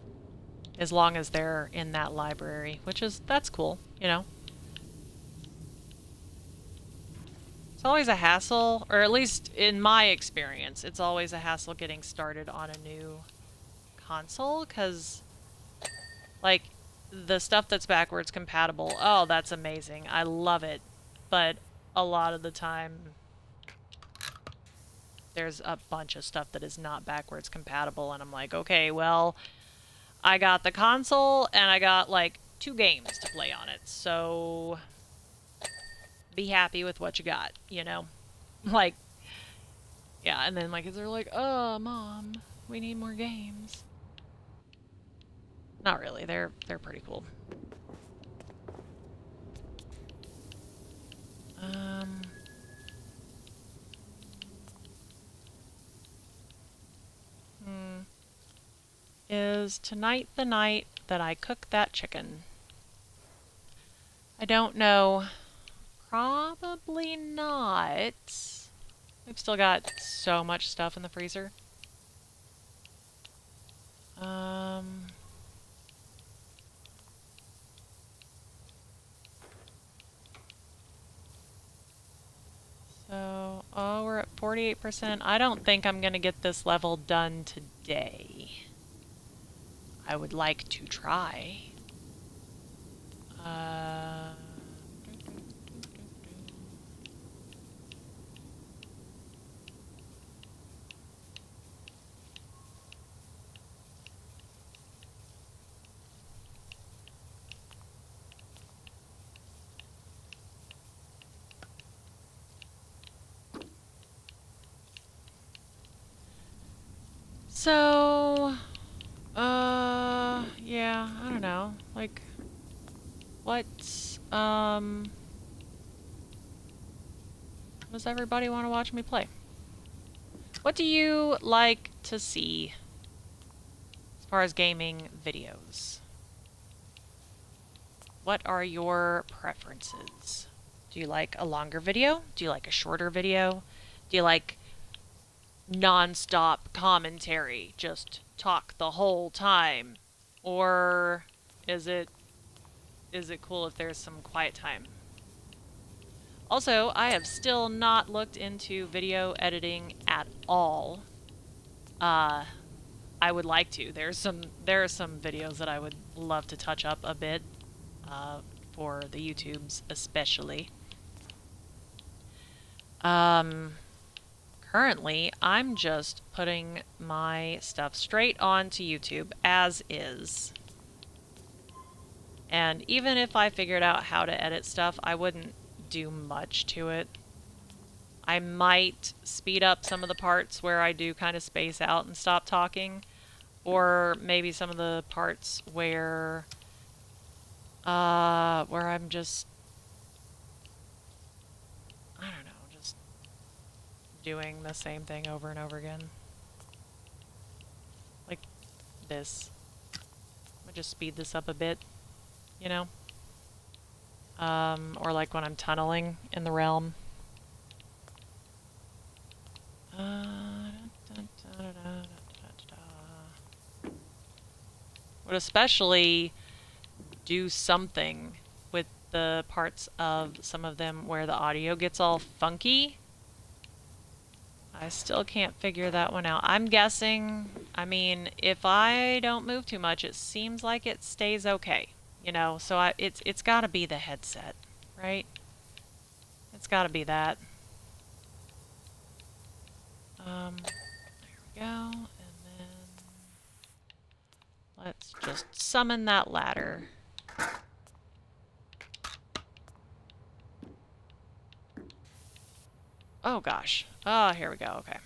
as long as they're in that library, that's cool, you know? It's always a hassle, or at least in my experience, it's always a hassle getting started on a new console, because, like, the stuff that's backwards compatible, oh, that's amazing. I love it. But a lot of the time, there's a bunch of stuff that is not backwards compatible, and I'm like, okay, well, I got the console, and I got, like, 2 games to play on it, so be happy with what you got, you know? Like, yeah, and then my kids are like, oh, Mom, we need more games. Not really, they're pretty cool. Is tonight the night that I cook that chicken? I don't know. Probably not. We've still got so much stuff in the freezer. at 48%. I don't think I'm going to get this level done today. I would like to try. So, yeah, I don't know. Like, what does everybody want to watch me play? What do you like to see as far as gaming videos? What are your preferences? Do you like a longer video? Do you like a shorter video? Do you like non-stop commentary? Just talk the whole time? Or is it cool if there's some quiet time? Also, I have still not looked into video editing at all. I would like to. There are some videos that I would love to touch up a bit, for the YouTubes especially. Currently, I'm just putting my stuff straight onto YouTube as is. And even if I figured out how to edit stuff, I wouldn't do much to it. I might speed up some of the parts where I do kind of space out and stop talking, or maybe some of the parts where I'm just, I don't know, just doing the same thing over and over again. Like this. I'm gonna just speed this up a bit, you know? Or like when I'm tunneling in the realm. Would especially do something with the parts of some of them where the audio gets all funky. I still can't figure that one out. I'm guessing, I mean, if I don't move too much, it seems like it stays okay. You know, so it's gotta be the headset, right? It's gotta be that. There we go, and then let's just summon that ladder. Oh gosh. Oh, here we go, okay.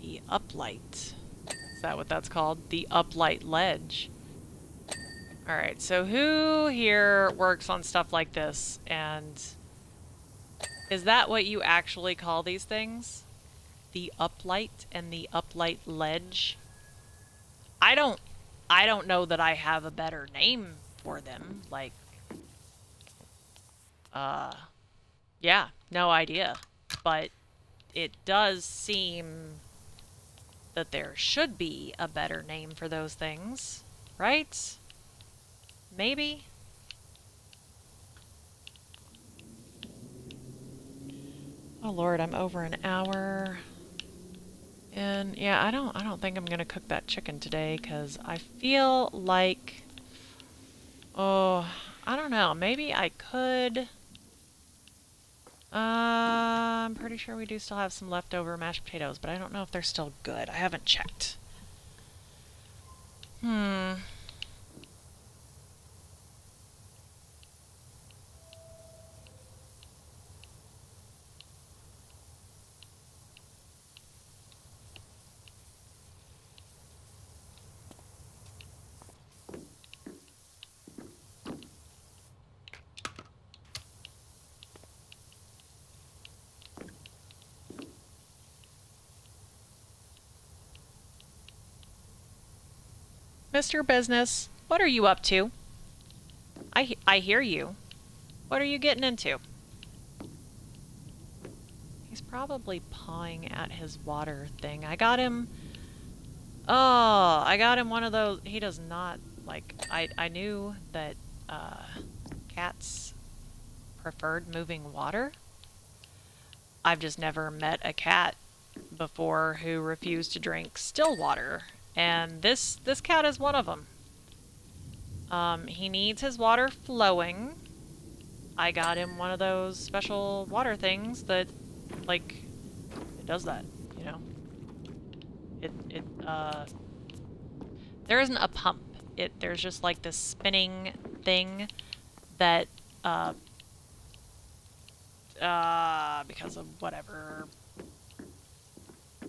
The uplight. Is that what that's called? The uplight ledge. Alright, so who here works on stuff like this? And is that what you actually call these things? The uplight and the uplight ledge? I don't know that I have a better name for them. Like, yeah, no idea. But it does seem that there should be a better name for those things, right? Maybe? Oh Lord, I'm over an hour. And yeah, I don't think I'm gonna cook that chicken today because I feel like, oh, I don't know, maybe I could. I'm pretty sure we do still have some leftover mashed potatoes, but I don't know if they're still good. I haven't checked. Mr. Business, what are you up to? I hear you. What are you getting into? He's probably pawing at his water thing. I got him... Oh, I got him one of those... He does not... Like, I knew that cats preferred moving water. I've just never met a cat before who refused to drink still water. And this cat is one of them. He needs his water flowing. I got him one of those special water things that, like, it does that, you know? There isn't a pump. There's just, like, this spinning thing that, because of whatever...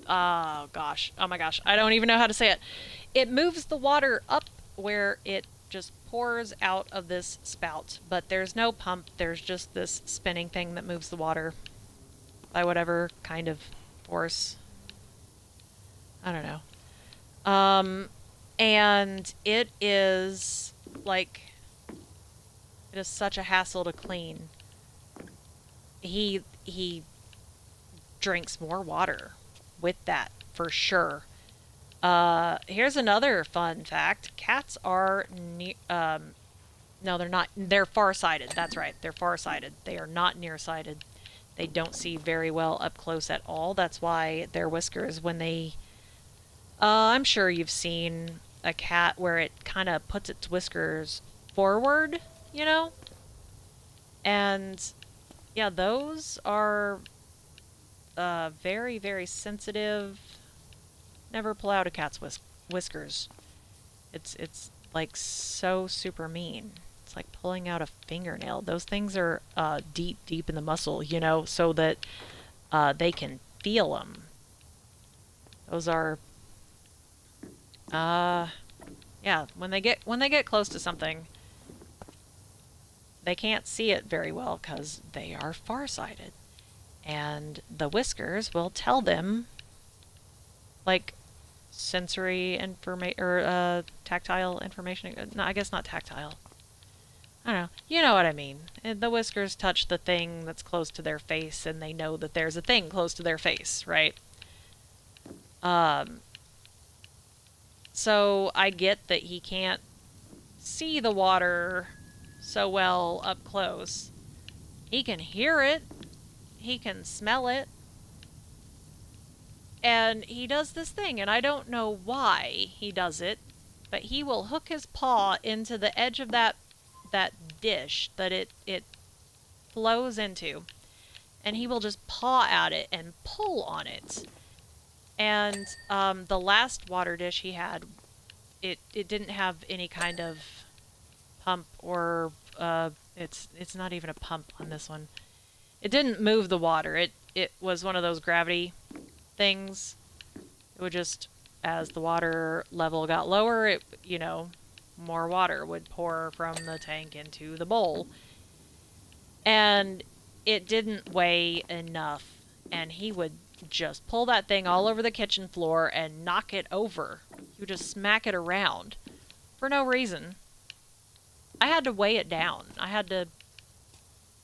Oh, gosh. Oh, my gosh. I don't even know how to say it. It moves the water up where it just pours out of this spout, but there's no pump. There's just this spinning thing that moves the water by whatever kind of force. I don't know. And it is, like, it is such a hassle to clean. He drinks more water with that, for sure. Here's another fun fact. Cats are... no, they're not. They're farsighted. That's right. They're farsighted. They are not nearsighted. They don't see very well up close at all. That's why their whiskers, when they... I'm sure you've seen a cat where it kind of puts its whiskers forward, you know? And, yeah, those are very, very sensitive. Never pull out a cat's whiskers. It's like so super mean. It's like pulling out a fingernail. Those things are deep in the muscle, you know, so that they can feel them. Those are yeah, when they get close to something, they can't see it very well because they are farsighted. And the whiskers will tell them, like, sensory information, or tactile information. No, I guess not tactile. I don't know. You know what I mean. The whiskers touch the thing that's close to their face, and they know that there's a thing close to their face, right? So I get that he can't see the water so well up close. He can hear it. He can smell it. And he does this thing, and I don't know why he does it, but he will hook his paw into the edge of that dish that it flows into, and he will just paw at it and pull on it. And the last water dish he had, it didn't have any kind of pump, or it's not even a pump on this one. It didn't move the water. It was one of those gravity things. It would just, as the water level got lower, it, you know, more water would pour from the tank into the bowl. And it didn't weigh enough, and he would just pull that thing all over the kitchen floor and knock it over. He would just smack it around for no reason. I had to weigh it down. I had to,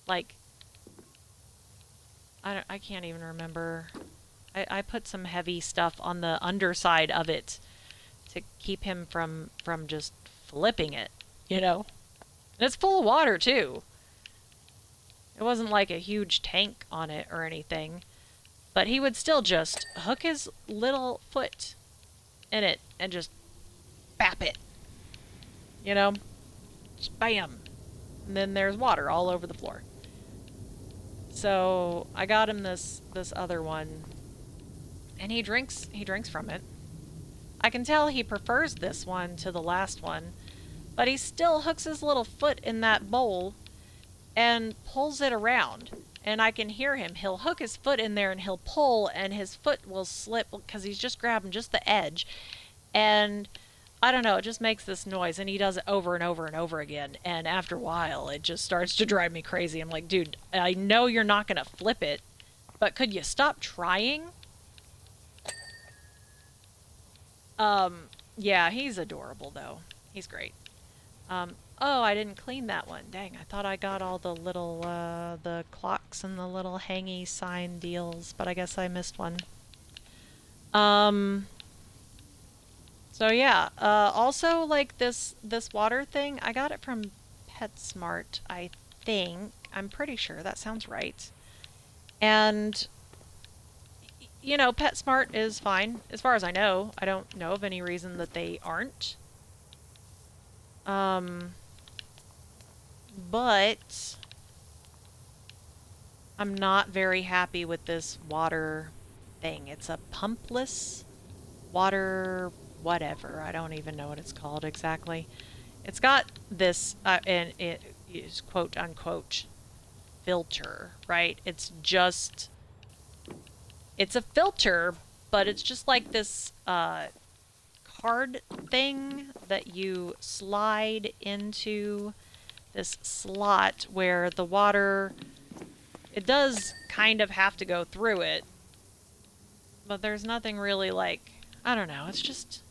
like, I can't even remember. I put some heavy stuff on the underside of it to keep him from just flipping it, you know? And it's full of water, too. It wasn't like a huge tank on it or anything. But he would still just hook his little foot in it and just bap it. You know? Just bam. And then there's water all over the floor. So I got him this other one, and he drinks from it. I can tell he prefers this one to the last one, but he still hooks his little foot in that bowl and pulls it around. And I can hear him. He'll hook his foot in there and he'll pull, and his foot will slip because he's just grabbing just the edge. And I don't know, it just makes this noise, and he does it over and over and over again. And after a while, it just starts to drive me crazy. I'm like, dude, I know you're not going to flip it, but could you stop trying? Yeah, he's adorable though. He's great. Oh, I didn't clean that one. Dang, I thought I got all the little, the clocks and the little hangy sign deals, but I guess I missed one. Um, so yeah, also like this water thing, I got it from PetSmart, I think. I'm pretty sure that sounds right. And you know, PetSmart is fine as far as I know. I don't know of any reason that they aren't. Um, but I'm not very happy with this water thing. It's a pumpless water whatever. I don't even know what it's called exactly. It's got this, and it is quote unquote filter, right? It's a filter, but it's just like this card thing that you slide into this slot where the water, it does kind of have to go through it, but there's nothing really like, I don't know, it's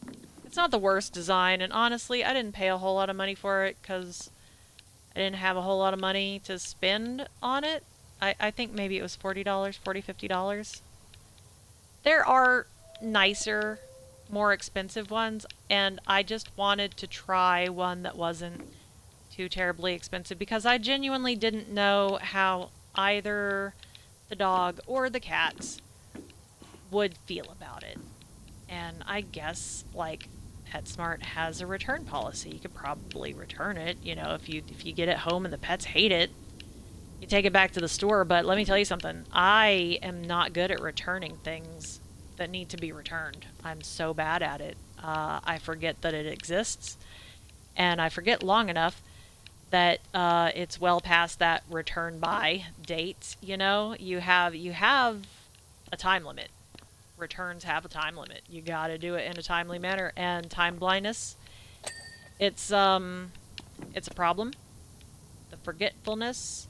not the worst design, and honestly, I didn't pay a whole lot of money for it because I didn't have a whole lot of money to spend on it. I think maybe it was $40, $50. There are nicer, more expensive ones, and I just wanted to try one that wasn't too terribly expensive because I genuinely didn't know how either the dog or the cats would feel about it. And I guess like PetSmart has a return policy. You could probably return it, you know, if you get it home and the pets hate it, you take it back to the store, but let me tell you something. I am not good at returning things that need to be returned. I'm so bad at it. I forget that it exists, and I forget long enough that it's well past that return by date. You know, you have a time limit. Returns have a time limit. You got to do it in a timely manner. And time blindness, it's a problem. The forgetfulness,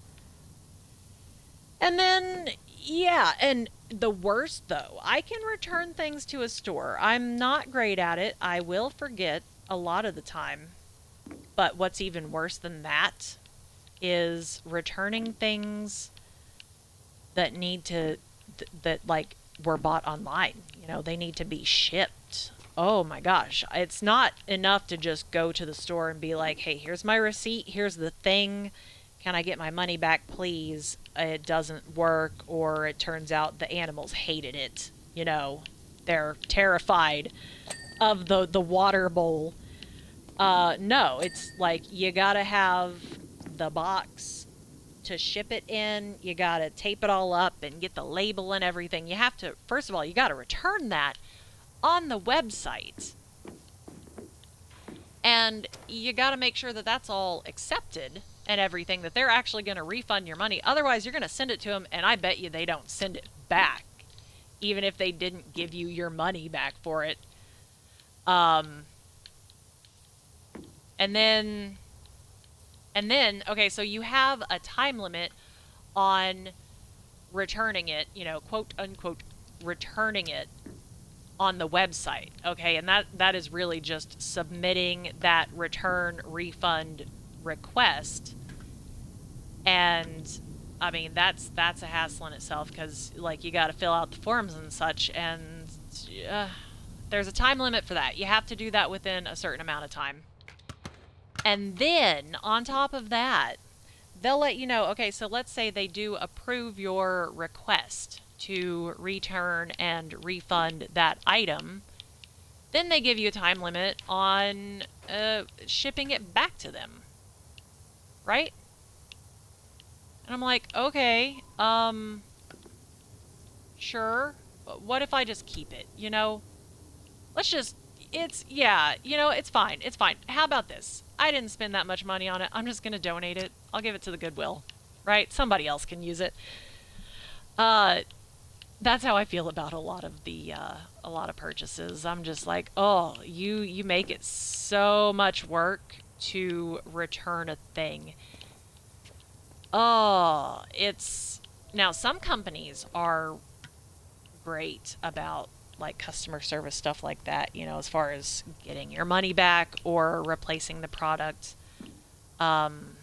and then yeah, and the worst though, I can return things to a store. I'm not great at it. I will forget a lot of the time. But what's even worse than that is returning things that need to that like were bought online. You know, they need to be shipped. Oh my gosh, it's not enough to just go to the store and be like, "Hey, here's my receipt, here's the thing. Can I get my money back, please?" It doesn't work, or it turns out the animals hated it. You know, they're terrified of the water bowl. No, it's like you gotta have the box to ship it in. You gotta tape it all up and get the label and everything. You have to, first of all, you gotta return that on the website. And you gotta make sure that that's all accepted and everything, that they're actually gonna refund your money. Otherwise, you're gonna send it to them, and I bet you they don't send it back, even if they didn't give you your money back for it. Um, and then okay, so you have a time limit on returning it, you know, quote unquote returning it on the website. Okay, and that is really just submitting that return refund request. And I mean, that's a hassle in itself because like you got to fill out the forms and such, and uh, there's a time limit for that. You have to do that within a certain amount of time. And then on top of that, they'll let you know, okay, so let's say they do approve your request to return and refund that item. Then they give you a time limit on shipping it back to them, right? And I'm like, okay, sure. But what if I just keep it, you know? Let's just, it's, yeah, you know, it's fine. It's fine. How about this? I didn't spend that much money on it. I'm just going to donate it. I'll give it to the Goodwill, right? Somebody else can use it. Uh, that's how I feel about a lot of purchases. I'm just like, oh, you make it so much work to return a thing. It's now some companies are great about like customer service stuff like that, you know, as far as getting your money back or replacing the product. Um,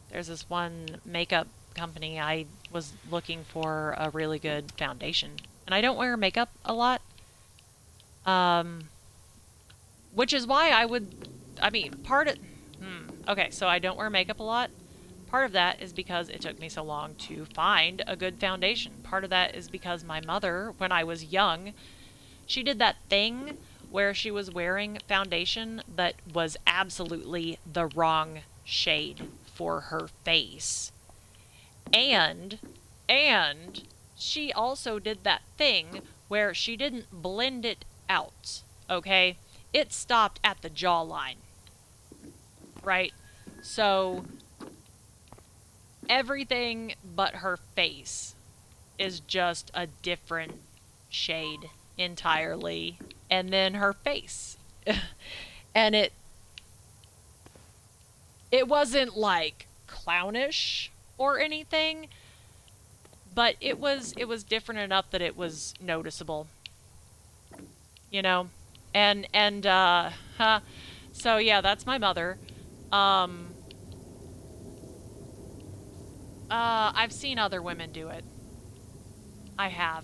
there's this one makeup company. I was looking for a really good foundation, and I don't wear makeup a lot. Um, which is why I would, I mean, okay, so I don't wear makeup a lot. Part of that is because it took me so long to find a good foundation. Part of that is because my mother, when I was young, she did that thing where she was wearing foundation that was absolutely the wrong shade for her face. And and she also did that thing where she didn't blend it out. Okay? It stopped at the jawline, right? So everything but her face is just a different shade entirely. And then her face. And it wasn't like clownish or anything, but it was different enough that it was noticeable, you know. And so yeah, that's my mother. Um I've seen other women do it. I have.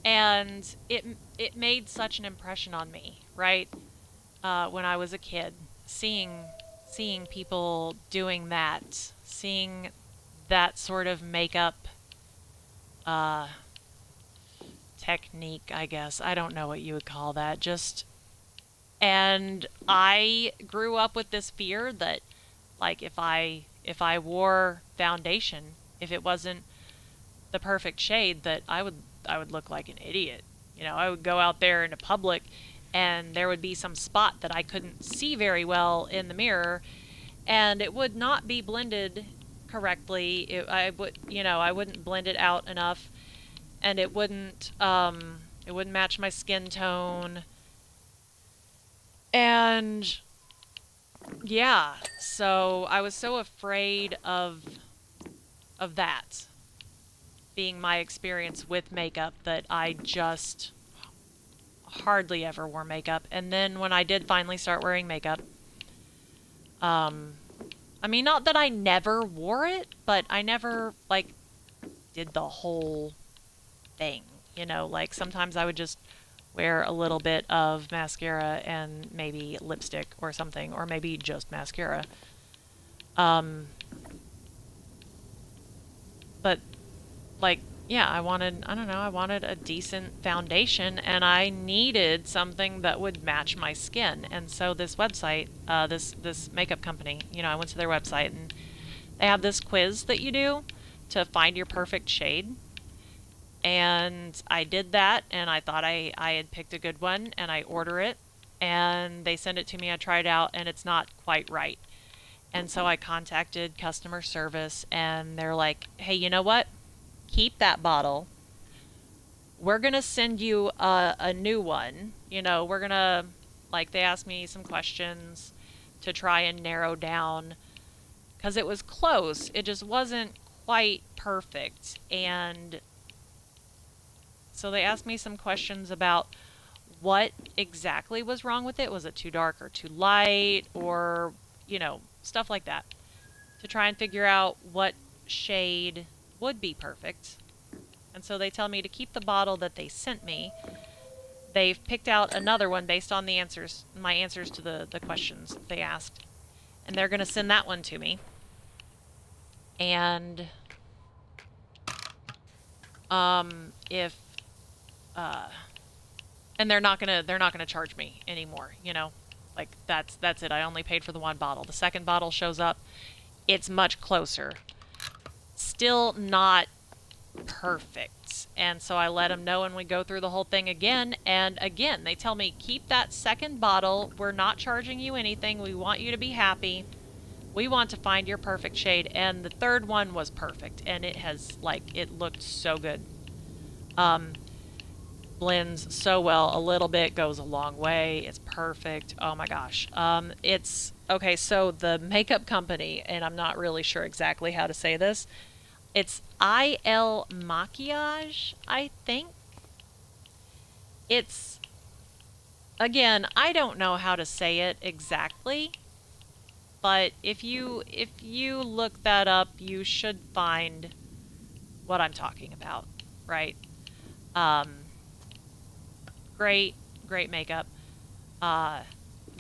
And it made such an impression on me, right? When I was a kid, seeing people doing that, seeing that sort of makeup uh, technique, I guess. I don't know what you would call that. Just and I grew up with this fear that like if I wore foundation, if it wasn't the perfect shade, that I would look like an idiot. You know, I would go out there into public and there would be some spot that I couldn't see very well in the mirror and it would not be blended correctly. I wouldn't blend it out enough and it wouldn't match my skin tone. And yeah, so I was so afraid of that being my experience with makeup that I just hardly ever wore makeup. And then when I did finally start wearing makeup, um, I mean, not that I never wore it, but I never, like, did the whole thing. You know, like sometimes I would just wear a little bit of mascara and maybe lipstick or something, or maybe just mascara. Um, but like yeah, I don't know, I wanted a decent foundation and I needed something that would match my skin. And so this website, this makeup company, you know, I went to their website and they have this quiz that you do to find your perfect shade. And I did that and I thought I had picked a good one and I order it and they send it to me. I try it out and it's not quite right. And so I contacted customer service and they're like, hey, you know what? Keep that bottle. We're going to send you a new one. You know, we're going to, like, they asked me some questions to try and narrow down because it was close. It just wasn't quite perfect. And so they asked me some questions about what exactly was wrong with it. Was it too dark or too light or, you know, stuff like that to try and figure out what shade would be perfect. And so they tell me to keep the bottle that they sent me. They've picked out another one based on my answers to the questions they asked. And they're going to send that one to me. And if and they're not going to charge me anymore, you know. Like that's it. I only paid for the one bottle. The second bottle shows up. It's much closer. Still not perfect. And so I let them know and we go through the whole thing again. And again, they tell me, keep that second bottle. We're not charging you anything. We want you to be happy. We want to find your perfect shade. And the third one was perfect. And it looked so good. Blends so well. A little bit goes a long way. It's perfect. Oh my gosh. It's okay. So the makeup company, and I'm not really sure exactly how to say this. It's IL Maquillage, I think. It's, again, I don't know how to say it exactly, but if you look that up, you should find what I'm talking about, right? Um, great, great makeup. Uh,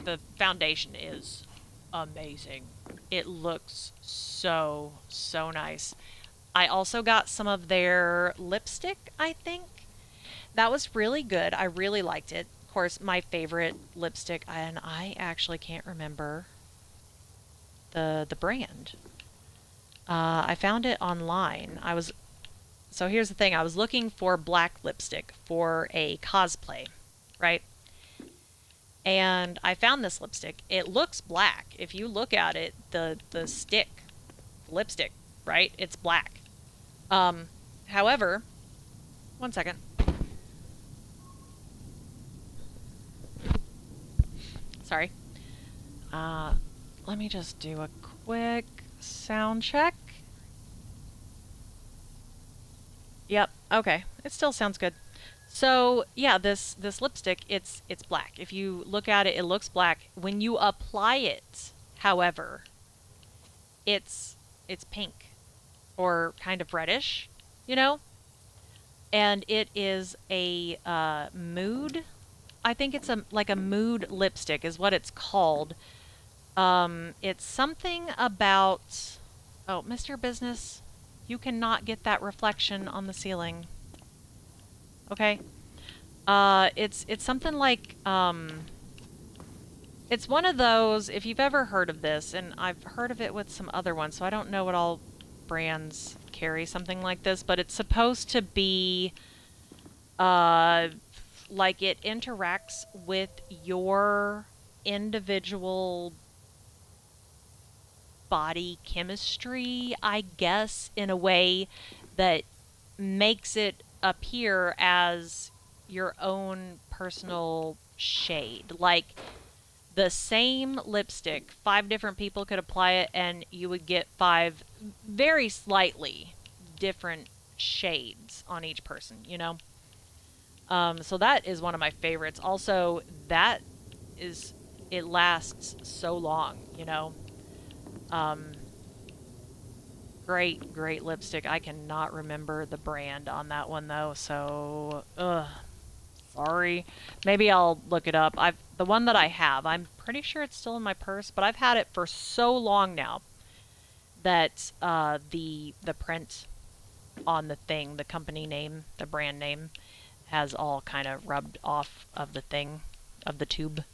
the foundation is amazing. It looks so, so nice. I also got some of their lipstick, I think. That was really good. I really liked it. Of course, my favorite lipstick, and I actually can't remember the brand. I found it online. So here's the thing. I was looking for black lipstick for a cosplay, right? And I found this lipstick. It looks black. If you look at it, the stick, lipstick, right? It's black. Um, However, one second. Sorry. Uh, Let me just do a quick sound check. Yep. Okay. It still sounds good. So yeah, this lipstick, it's black. If you look at it, it looks black. When you apply it, however, it's it's pink or kind of reddish, you know? And it is a mood. I think it's a like a mood lipstick is what it's called. It's something about. Oh, Mr. Business, you cannot get that reflection on the ceiling. Okay. It's something like it's one of those, if you've ever heard of this, and I've heard of it with some other ones, so I don't know what all brands carry something like this, but it's supposed to be uh like it interacts with your individual body chemistry, I guess, in a way that makes it appear as your own personal shade. Like the same lipstick, five different people could apply it, and you would get five very slightly different shades on each person, you know? So that is one of my favorites. Also, that is, it lasts so long, you know? Um, Great, great lipstick. I cannot remember the brand on that one though, so sorry. Maybe I'll look it up. The one that I have, I'm pretty sure it's still in my purse, but I've had it for so long now that the print on the thing, the company name, the brand name, has all kind of rubbed off of the thing, of the tube.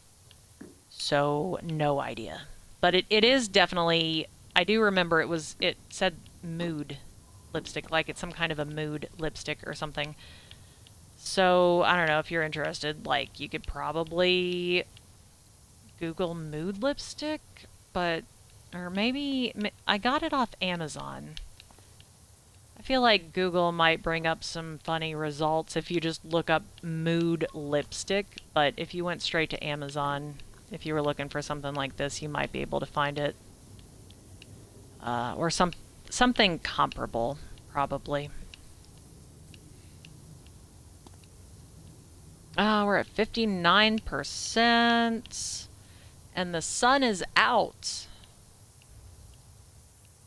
So no idea. But it is definitely, I do remember it said mood lipstick, like it's some kind of a mood lipstick or something. So I don't know if you're interested, like you could probably Google mood lipstick, but or maybe I got it off Amazon. I feel like Google might bring up some funny results if you just look up mood lipstick, but if you went straight to Amazon, if you were looking for something like this, you might be able to find it. Or something comparable, probably. We're at 59%, and the sun is out.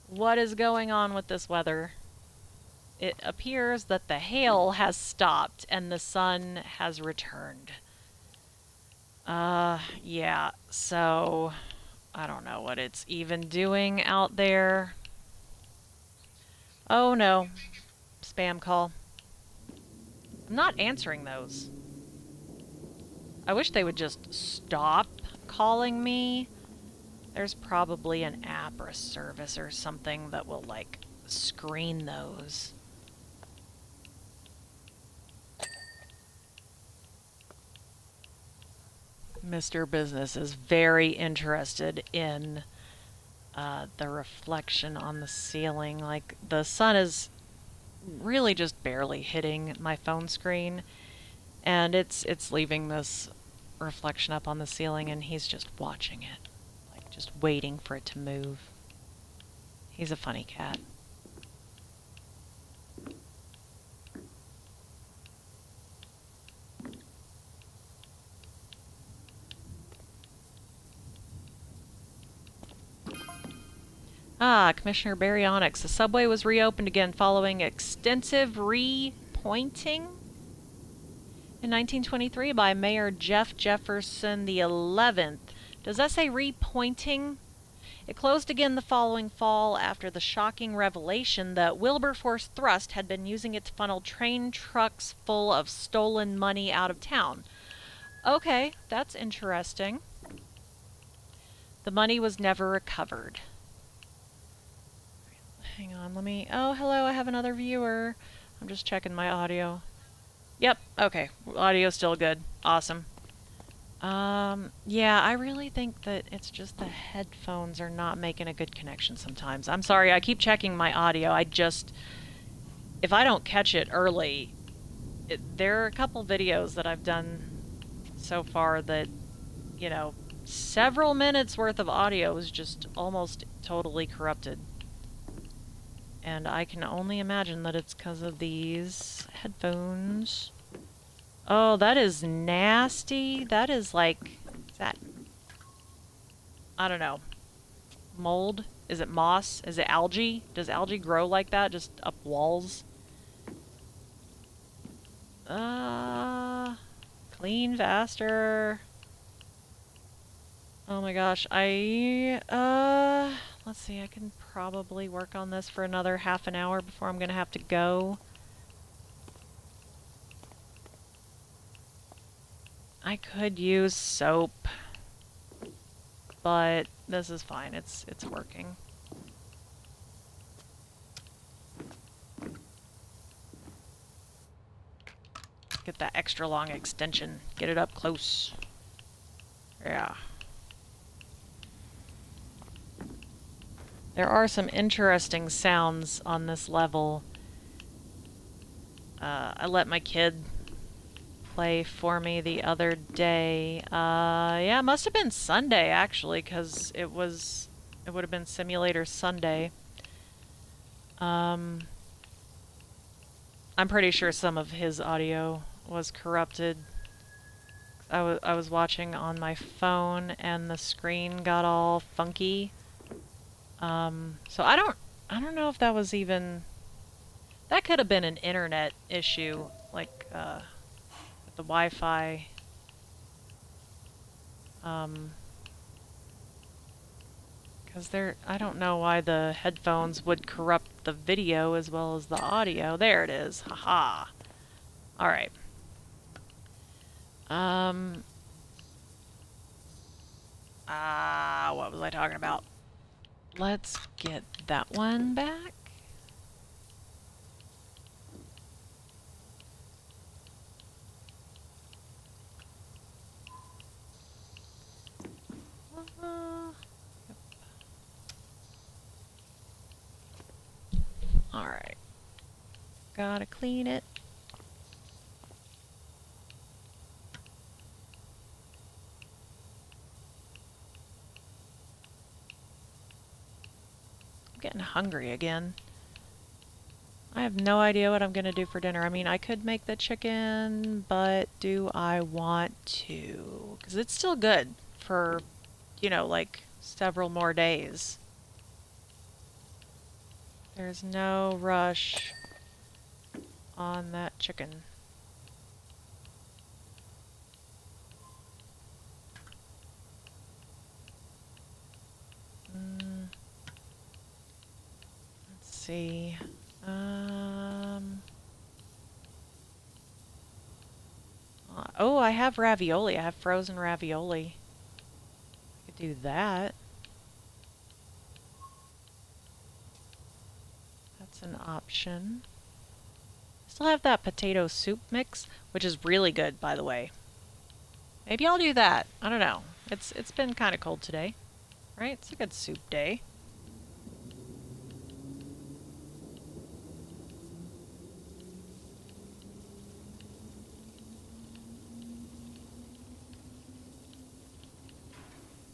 What is going on with this weather? It appears that the hail has stopped and the sun has returned. Yeah, so I don't know what it's even doing out there. Oh no, spam call. I'm not answering those. I wish they would just stop calling me. There's probably an app or a service or something that will, like, screen those. Mr. Business is very interested in the reflection on the ceiling. Like, the sun is really just barely hitting my phone screen, and it's leaving this reflection up on the ceiling, and he's just watching it, like just waiting for it to move. He's a funny cat. Ah, Commissioner Baryonyx. The subway was reopened again following extensive repointing in 1923 by Mayor Jeff Jefferson the 11th. Does that say repointing? It closed again the following fall after the shocking revelation that Wilberforce Thrust had been using it to funnel train trucks full of stolen money out of town. Okay, that's interesting. The money was never recovered. Hang on, let me... Oh, hello, I have another viewer. I'm just checking my audio. Yep, okay. Audio's still good. Awesome. Yeah, I really think that it's just the headphones are not making a good connection sometimes. I'm sorry, I keep checking my audio. If I don't catch it early, there are a couple videos that I've done so far that, you know, several minutes worth of audio is just almost totally corrupted. And I can only imagine that it's because of these headphones. Oh, that is nasty. That is like... Is that... I don't know. Mold? Is it moss? Is it algae? Does algae grow like that? Just up walls? Clean faster. Oh my gosh. Let's see. I can probably work on this for another half an hour before I'm gonna have to go. I could use soap, but this is fine. It's working. Get that extra long extension. Get it up close. Yeah. There are some interesting sounds on this level. I let my kid play for me the other day. Yeah, it must have been Sunday actually, because it would have been Simulator Sunday. I'm pretty sure some of his audio was corrupted. I was watching on my phone and the screen got all funky. So I don't know if that was even... That could have been an internet issue, like, with the Wi-Fi. Because I don't know why the headphones would corrupt the video as well as the audio. There it is. Haha. Alright. What was I talking about? Let's get that one back. Alright. Gotta clean it. I'm getting hungry again. I have no idea what I'm gonna do for dinner. I mean, I could make the chicken, but do I want to? Because it's still good for, you know, like several more days. There's no rush on that chicken. Let's see. Oh, I have ravioli. I have frozen ravioli. I could do that. That's an option. Still have that potato soup mix, which is really good, by the way. Maybe I'll do that. I don't know. It's been kind of cold today, right? It's a good soup day.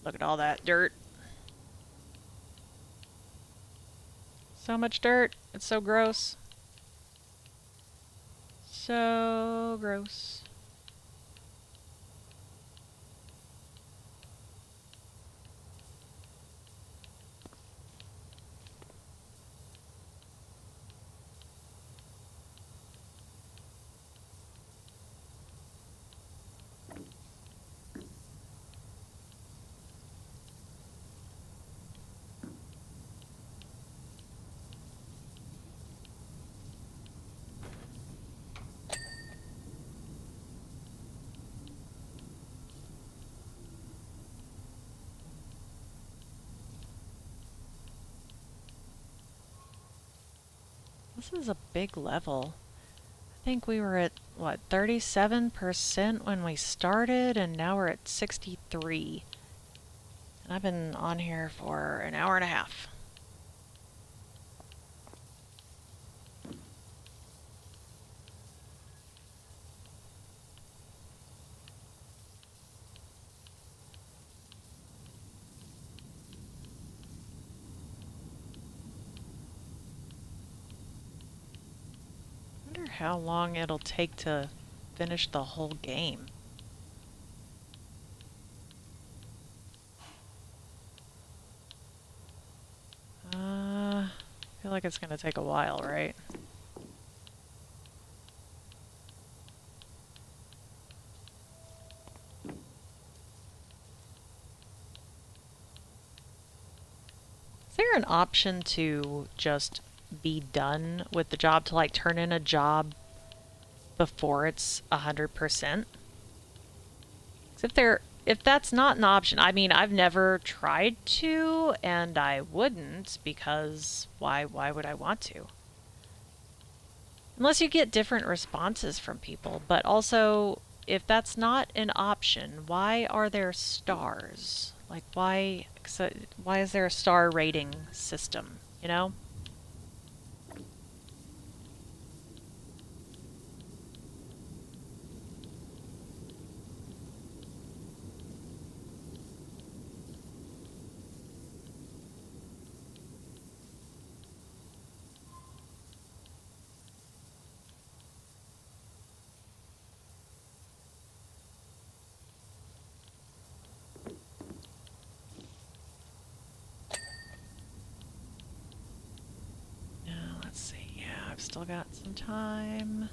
Look at all that dirt. So much dirt. It's so gross. So gross. This is a big level. I think we were at, what, 37% when we started, and now we're at 63. And I've been on here for an hour and a half. I wonder how long it'll take to finish the whole game. I feel like it's going to take a while, right? Is there an option to just be done with the job, to like turn in a job before it's 100%? If that's not an option, I mean, I've never tried to, and I wouldn't, because why would I want to? Unless you get different responses from people. But also, if that's not an option, why are there stars? Like, why is there a star rating system, you know? Let's see. Yeah, I've still got some time.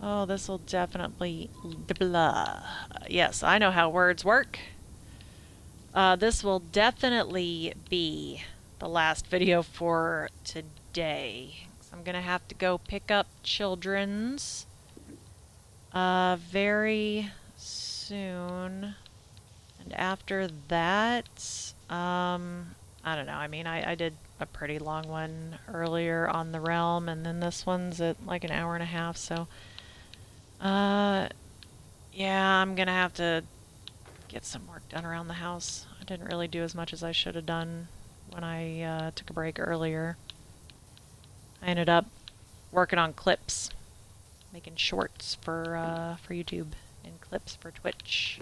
Oh, this will definitely blah. Yes, I know how words work. This will definitely be the last video for today. So I'm gonna have to go pick up children's very soon. And after that, I don't know. I mean, I did a pretty long one earlier on the realm, and then this one's at like an hour and a half, so yeah, I'm gonna have to get some work done around the house. I didn't really do as much as I should have done when I took a break earlier. I ended up working on clips, making shorts for YouTube and clips for Twitch.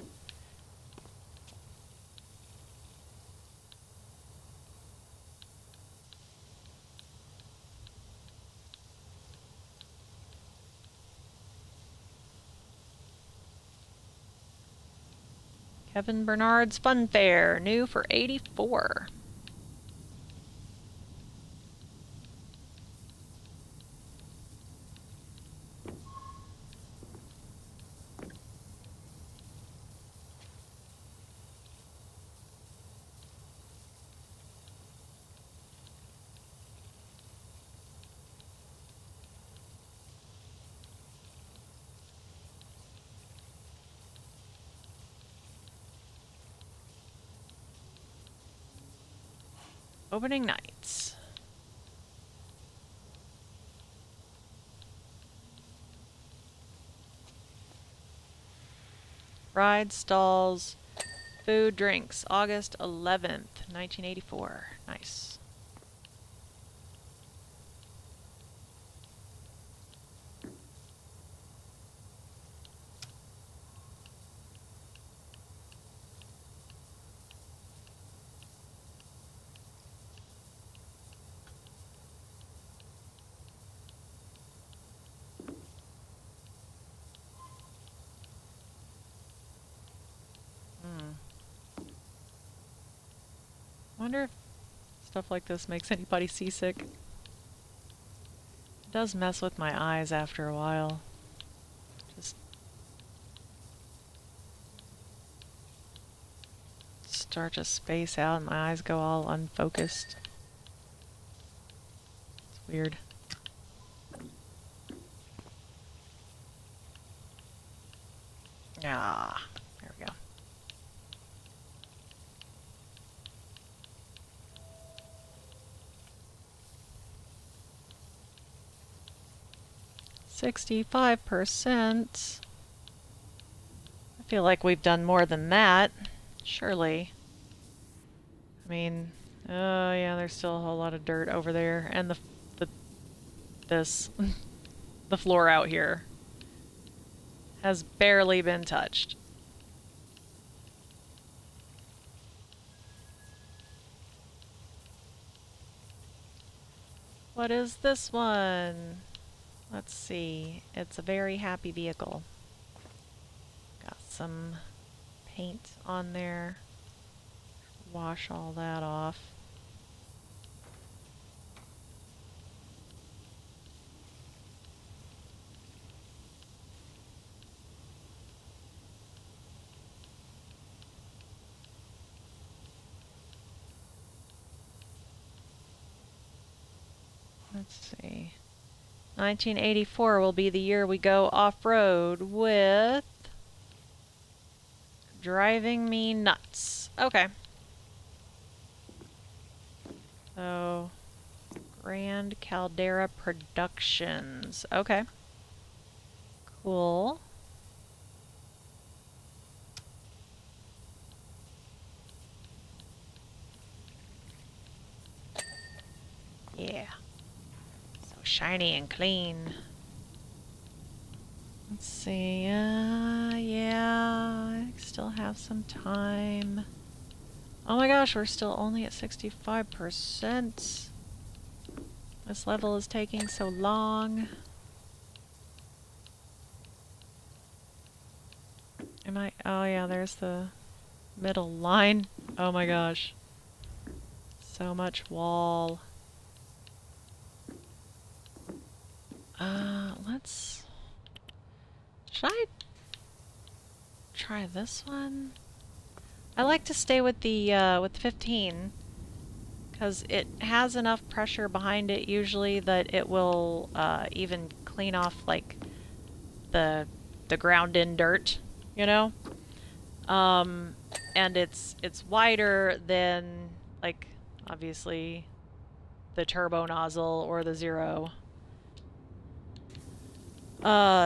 Kevin Bernard's Fun Fair, new for 84. Opening nights. Ride stalls, food, drinks, August 11th, 1984. Nice. Wonder if stuff like this makes anybody seasick. It does mess with my eyes after a while. Just start to space out and my eyes go all unfocused. It's weird. Ah, there we go. 65%. I feel like we've done more than that. Surely. I mean, oh yeah, there's still a whole lot of dirt over there, and this the floor out here has barely been touched. What is this one? Let's see. It's a very happy vehicle. Got some paint on there. Wash all that off. Let's see. 1984 will be the year we go off-road with Driving Me Nuts. Okay. So, Grand Caldera Productions. Okay. Cool. Yeah. So shiny and clean. Let's see. Yeah, I still have some time. Oh my gosh, we're still only at 65%. This level is taking so long. Am I? Oh yeah, there's the middle line. Oh my gosh. So much wall. Let's... Should I try this one? I like to stay with the 15 because it has enough pressure behind it usually that it will even clean off like the ground in dirt, you know? And it's wider than like obviously the turbo nozzle or the zero.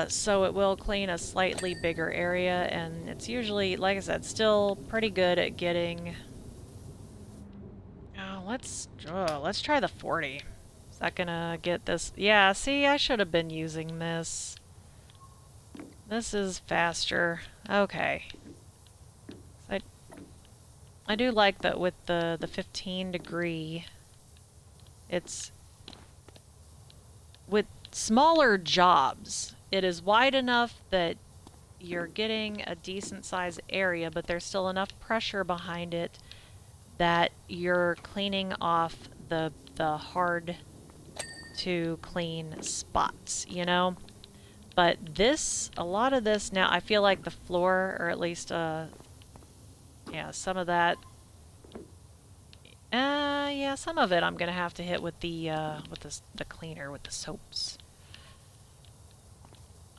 So it will clean a slightly bigger area, and it's usually, like I said, still pretty good at getting... Oh, let's try the 40. Is that gonna get this? Yeah, see, I should have been using this. This is faster. Okay. I do like that with the 15 degree, it's... With smaller jobs, it is wide enough that you're getting a decent sized area, but there's still enough pressure behind it that you're cleaning off the hard to clean spots, you know? But this, a lot of this now, I feel like the floor, or at least, yeah, some of that, yeah, some of it I'm gonna have to hit with the cleaner, with the soaps.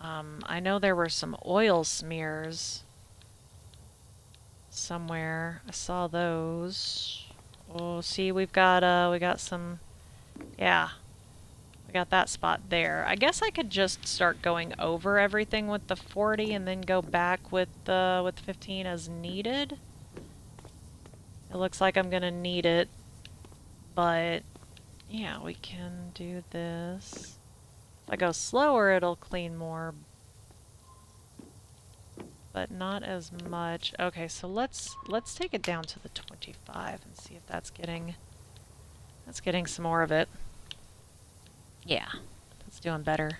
I know there were some oil smears somewhere. I saw those. Oh, see, we got some, yeah, we got that spot there. I guess I could just start going over everything with the 40 and then go back with the 15 as needed. It looks like I'm gonna need it, but yeah, we can do this. If I go slower, it'll clean more, but not as much. Okay, so let's take it down to the 25 and see if that's getting some more of it. Yeah, that's doing better.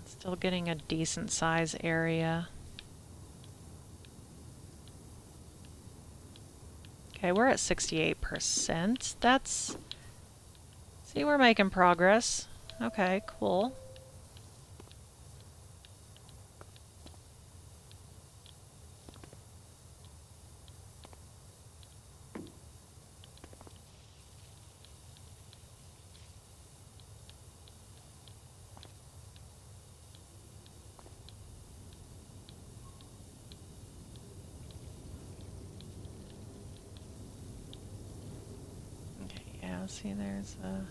Still getting a decent size area. Okay, we're at 68%. That's... See, we're making progress. Okay, cool. Okay, yeah, see, there's a...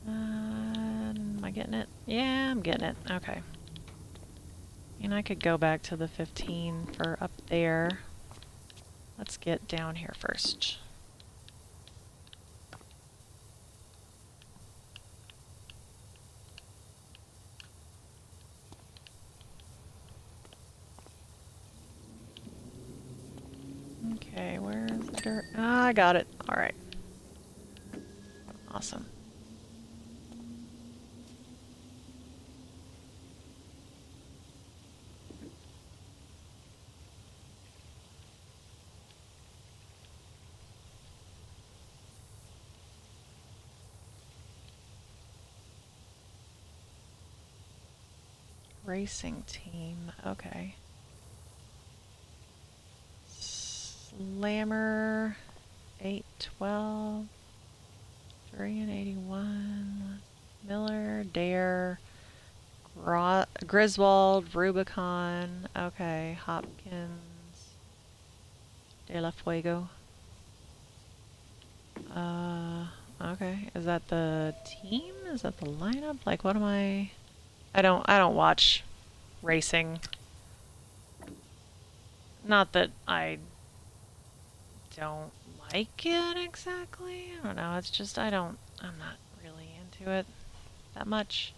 Am I getting it? Yeah, I'm getting it. Okay. And I could go back to the 15 for up there. Let's get down here first. Okay, where's the dirt? Ah, I got it. All right. Awesome. Racing team. Okay. Slammer 812. 3 and 81. Miller, Dare, Griswold, Rubicon. Okay. Hopkins. De La Fuego. Okay. Is that the team? Is that the lineup? Like, what am I? I don't watch racing. Not that I don't like it exactly. I don't know. It's just I'm not really into it that much.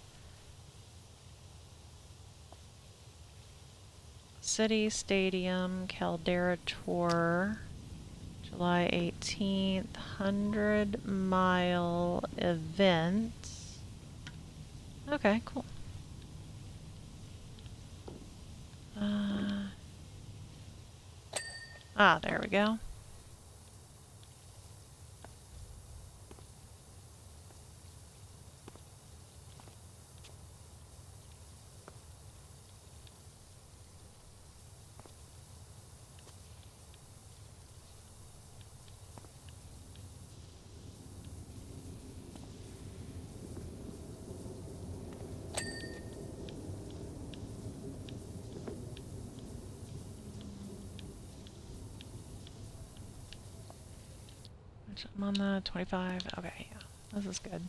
City Stadium, Caldera Tour, July 18th, 100-mile event. Okay, cool. There we go. I'm on the 25. Okay, yeah. This is good.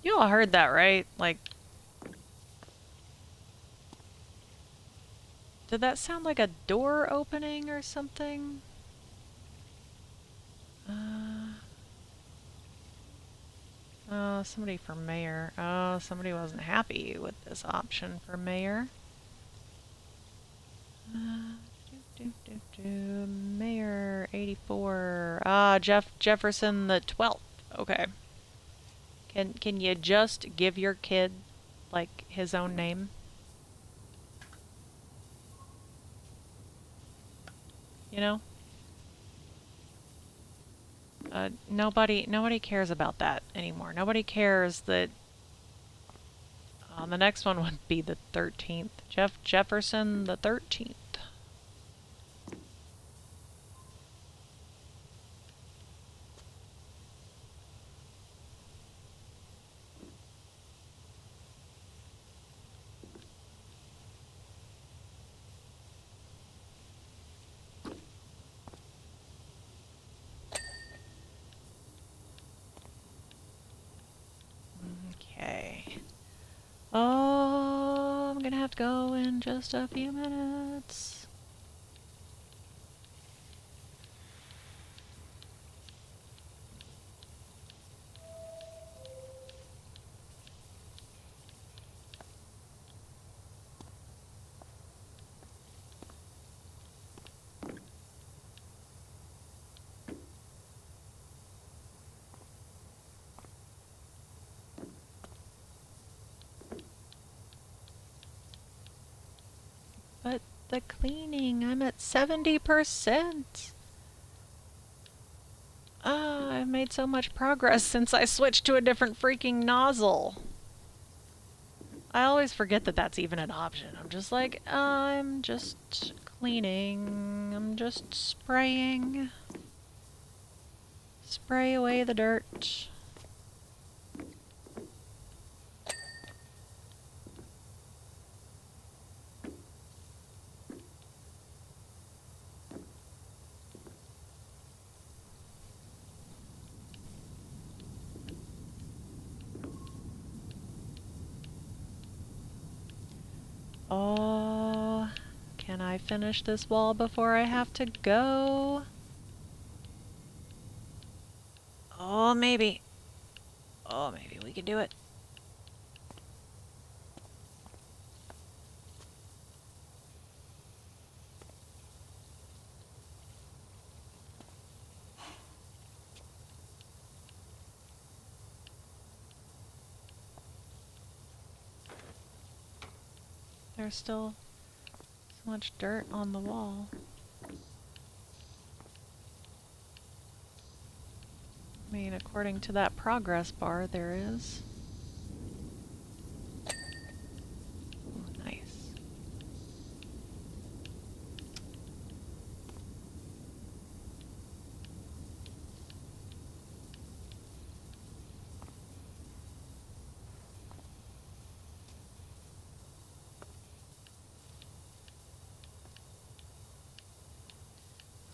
You all heard that, right? Like, did that sound like a door opening or something? Oh, somebody for mayor. Oh, somebody wasn't happy with this option for mayor. Mayor 84. Jefferson the 12th. Okay. Can you just give your kid like his own name? You know? Nobody cares about that anymore. Nobody cares that the next one would be the 13th. Jefferson the 13th. Okay. Oh, I'm gonna have to go in just a few minutes. But the cleaning, I'm at 70%. I've made so much progress since I switched to a different freaking nozzle. I always forget that that's even an option. I'm just like, I'm just cleaning. I'm just spraying. spray away the dirt. Oh, can I finish this wall before I have to go? Oh, maybe. Oh, maybe we can do it. There's still so much dirt on the wall. I mean, according to that progress bar, there is. Ooh, nice.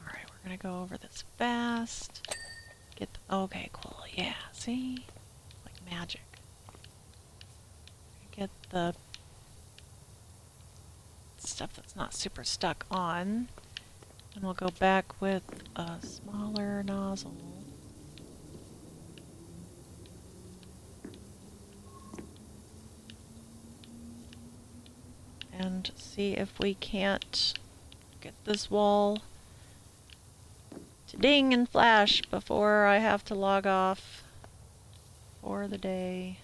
Alright, we're gonna go over this fast. Get the, okay, cool. Yeah, see? Like magic. Get the stuff that's not super stuck on. And we'll go back with a smaller nozzle. And see if we can't get this wall to ding and flash before I have to log off for the day.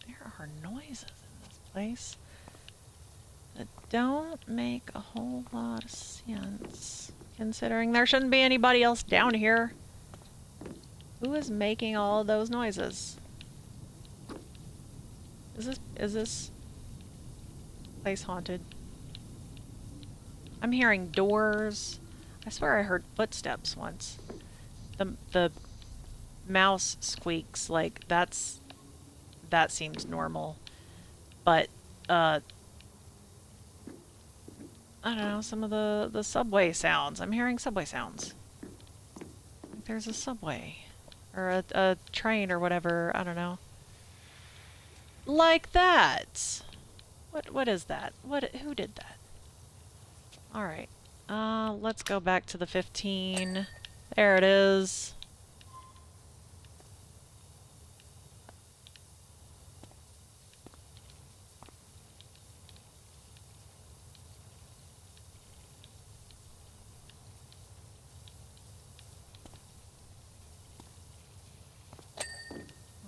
There are noises in this place that don't make a whole lot of sense, considering there shouldn't be anybody else down here. Who is making all of those noises? Is this place haunted? I'm hearing doors. I swear I heard footsteps once. The mouse squeaks, like that seems normal. But I don't know, some of the subway sounds. I'm hearing subway sounds. Like there's a subway. Or a train or whatever, I don't know. Like that! What is that? Who did that? Alright. Let's go back to the 15. There it is.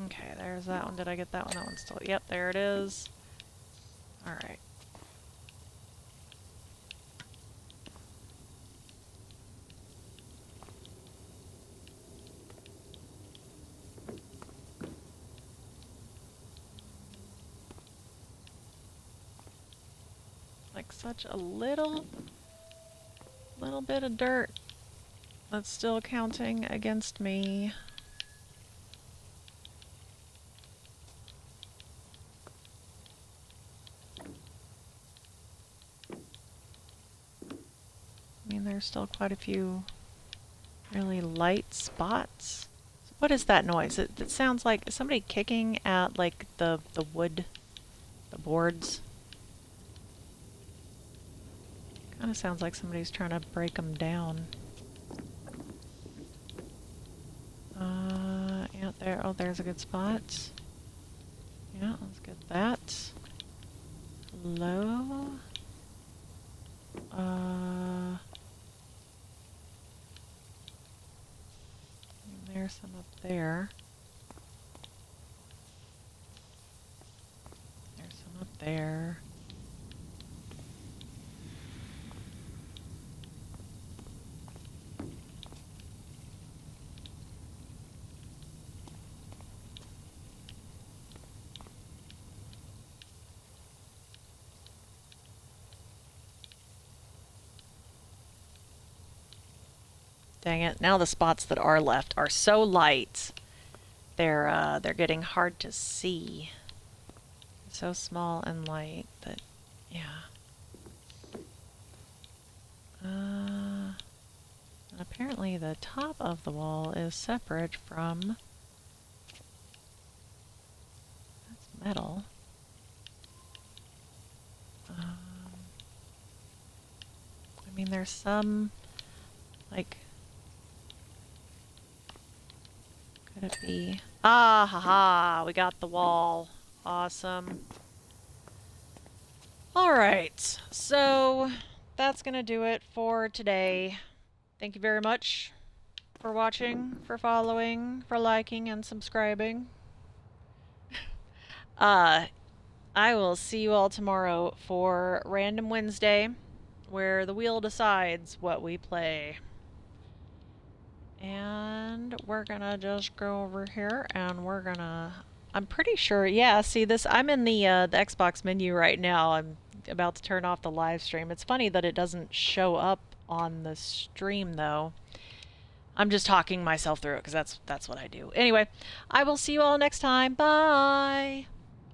Okay, there's that one. Did I get that one? That one's still... Yep, there it is. Alright. Like such a little bit of dirt that's still counting against me. I mean, there's still quite a few really light spots. What is that noise? It sounds like somebody kicking at like the wood, the boards. Kind of sounds like somebody's trying to break them down. Yeah, there. Oh, there's a good spot. Yeah, let's get that. Low. There's some up there. There's some up there. Dang it. Now the spots that are left are so light. They're getting hard to see. So small and light that, yeah. And apparently the top of the wall is separate from... That's metal. I mean, there's some, like... Could it be... Ah, haha, we got the wall. Awesome. Alright, so that's gonna do it for today. Thank you very much for watching, for following, for liking, and subscribing. I will see you all tomorrow for Random Wednesday, where the wheel decides what we play. And we're gonna just go over here and we're gonna... I'm pretty sure, yeah, see this, I'm in the Xbox menu right now. I'm about to turn off the live stream. It's funny that it doesn't show up on the stream though. I'm just talking myself through it because that's what I do. Anyway, I will see you all next time. Bye!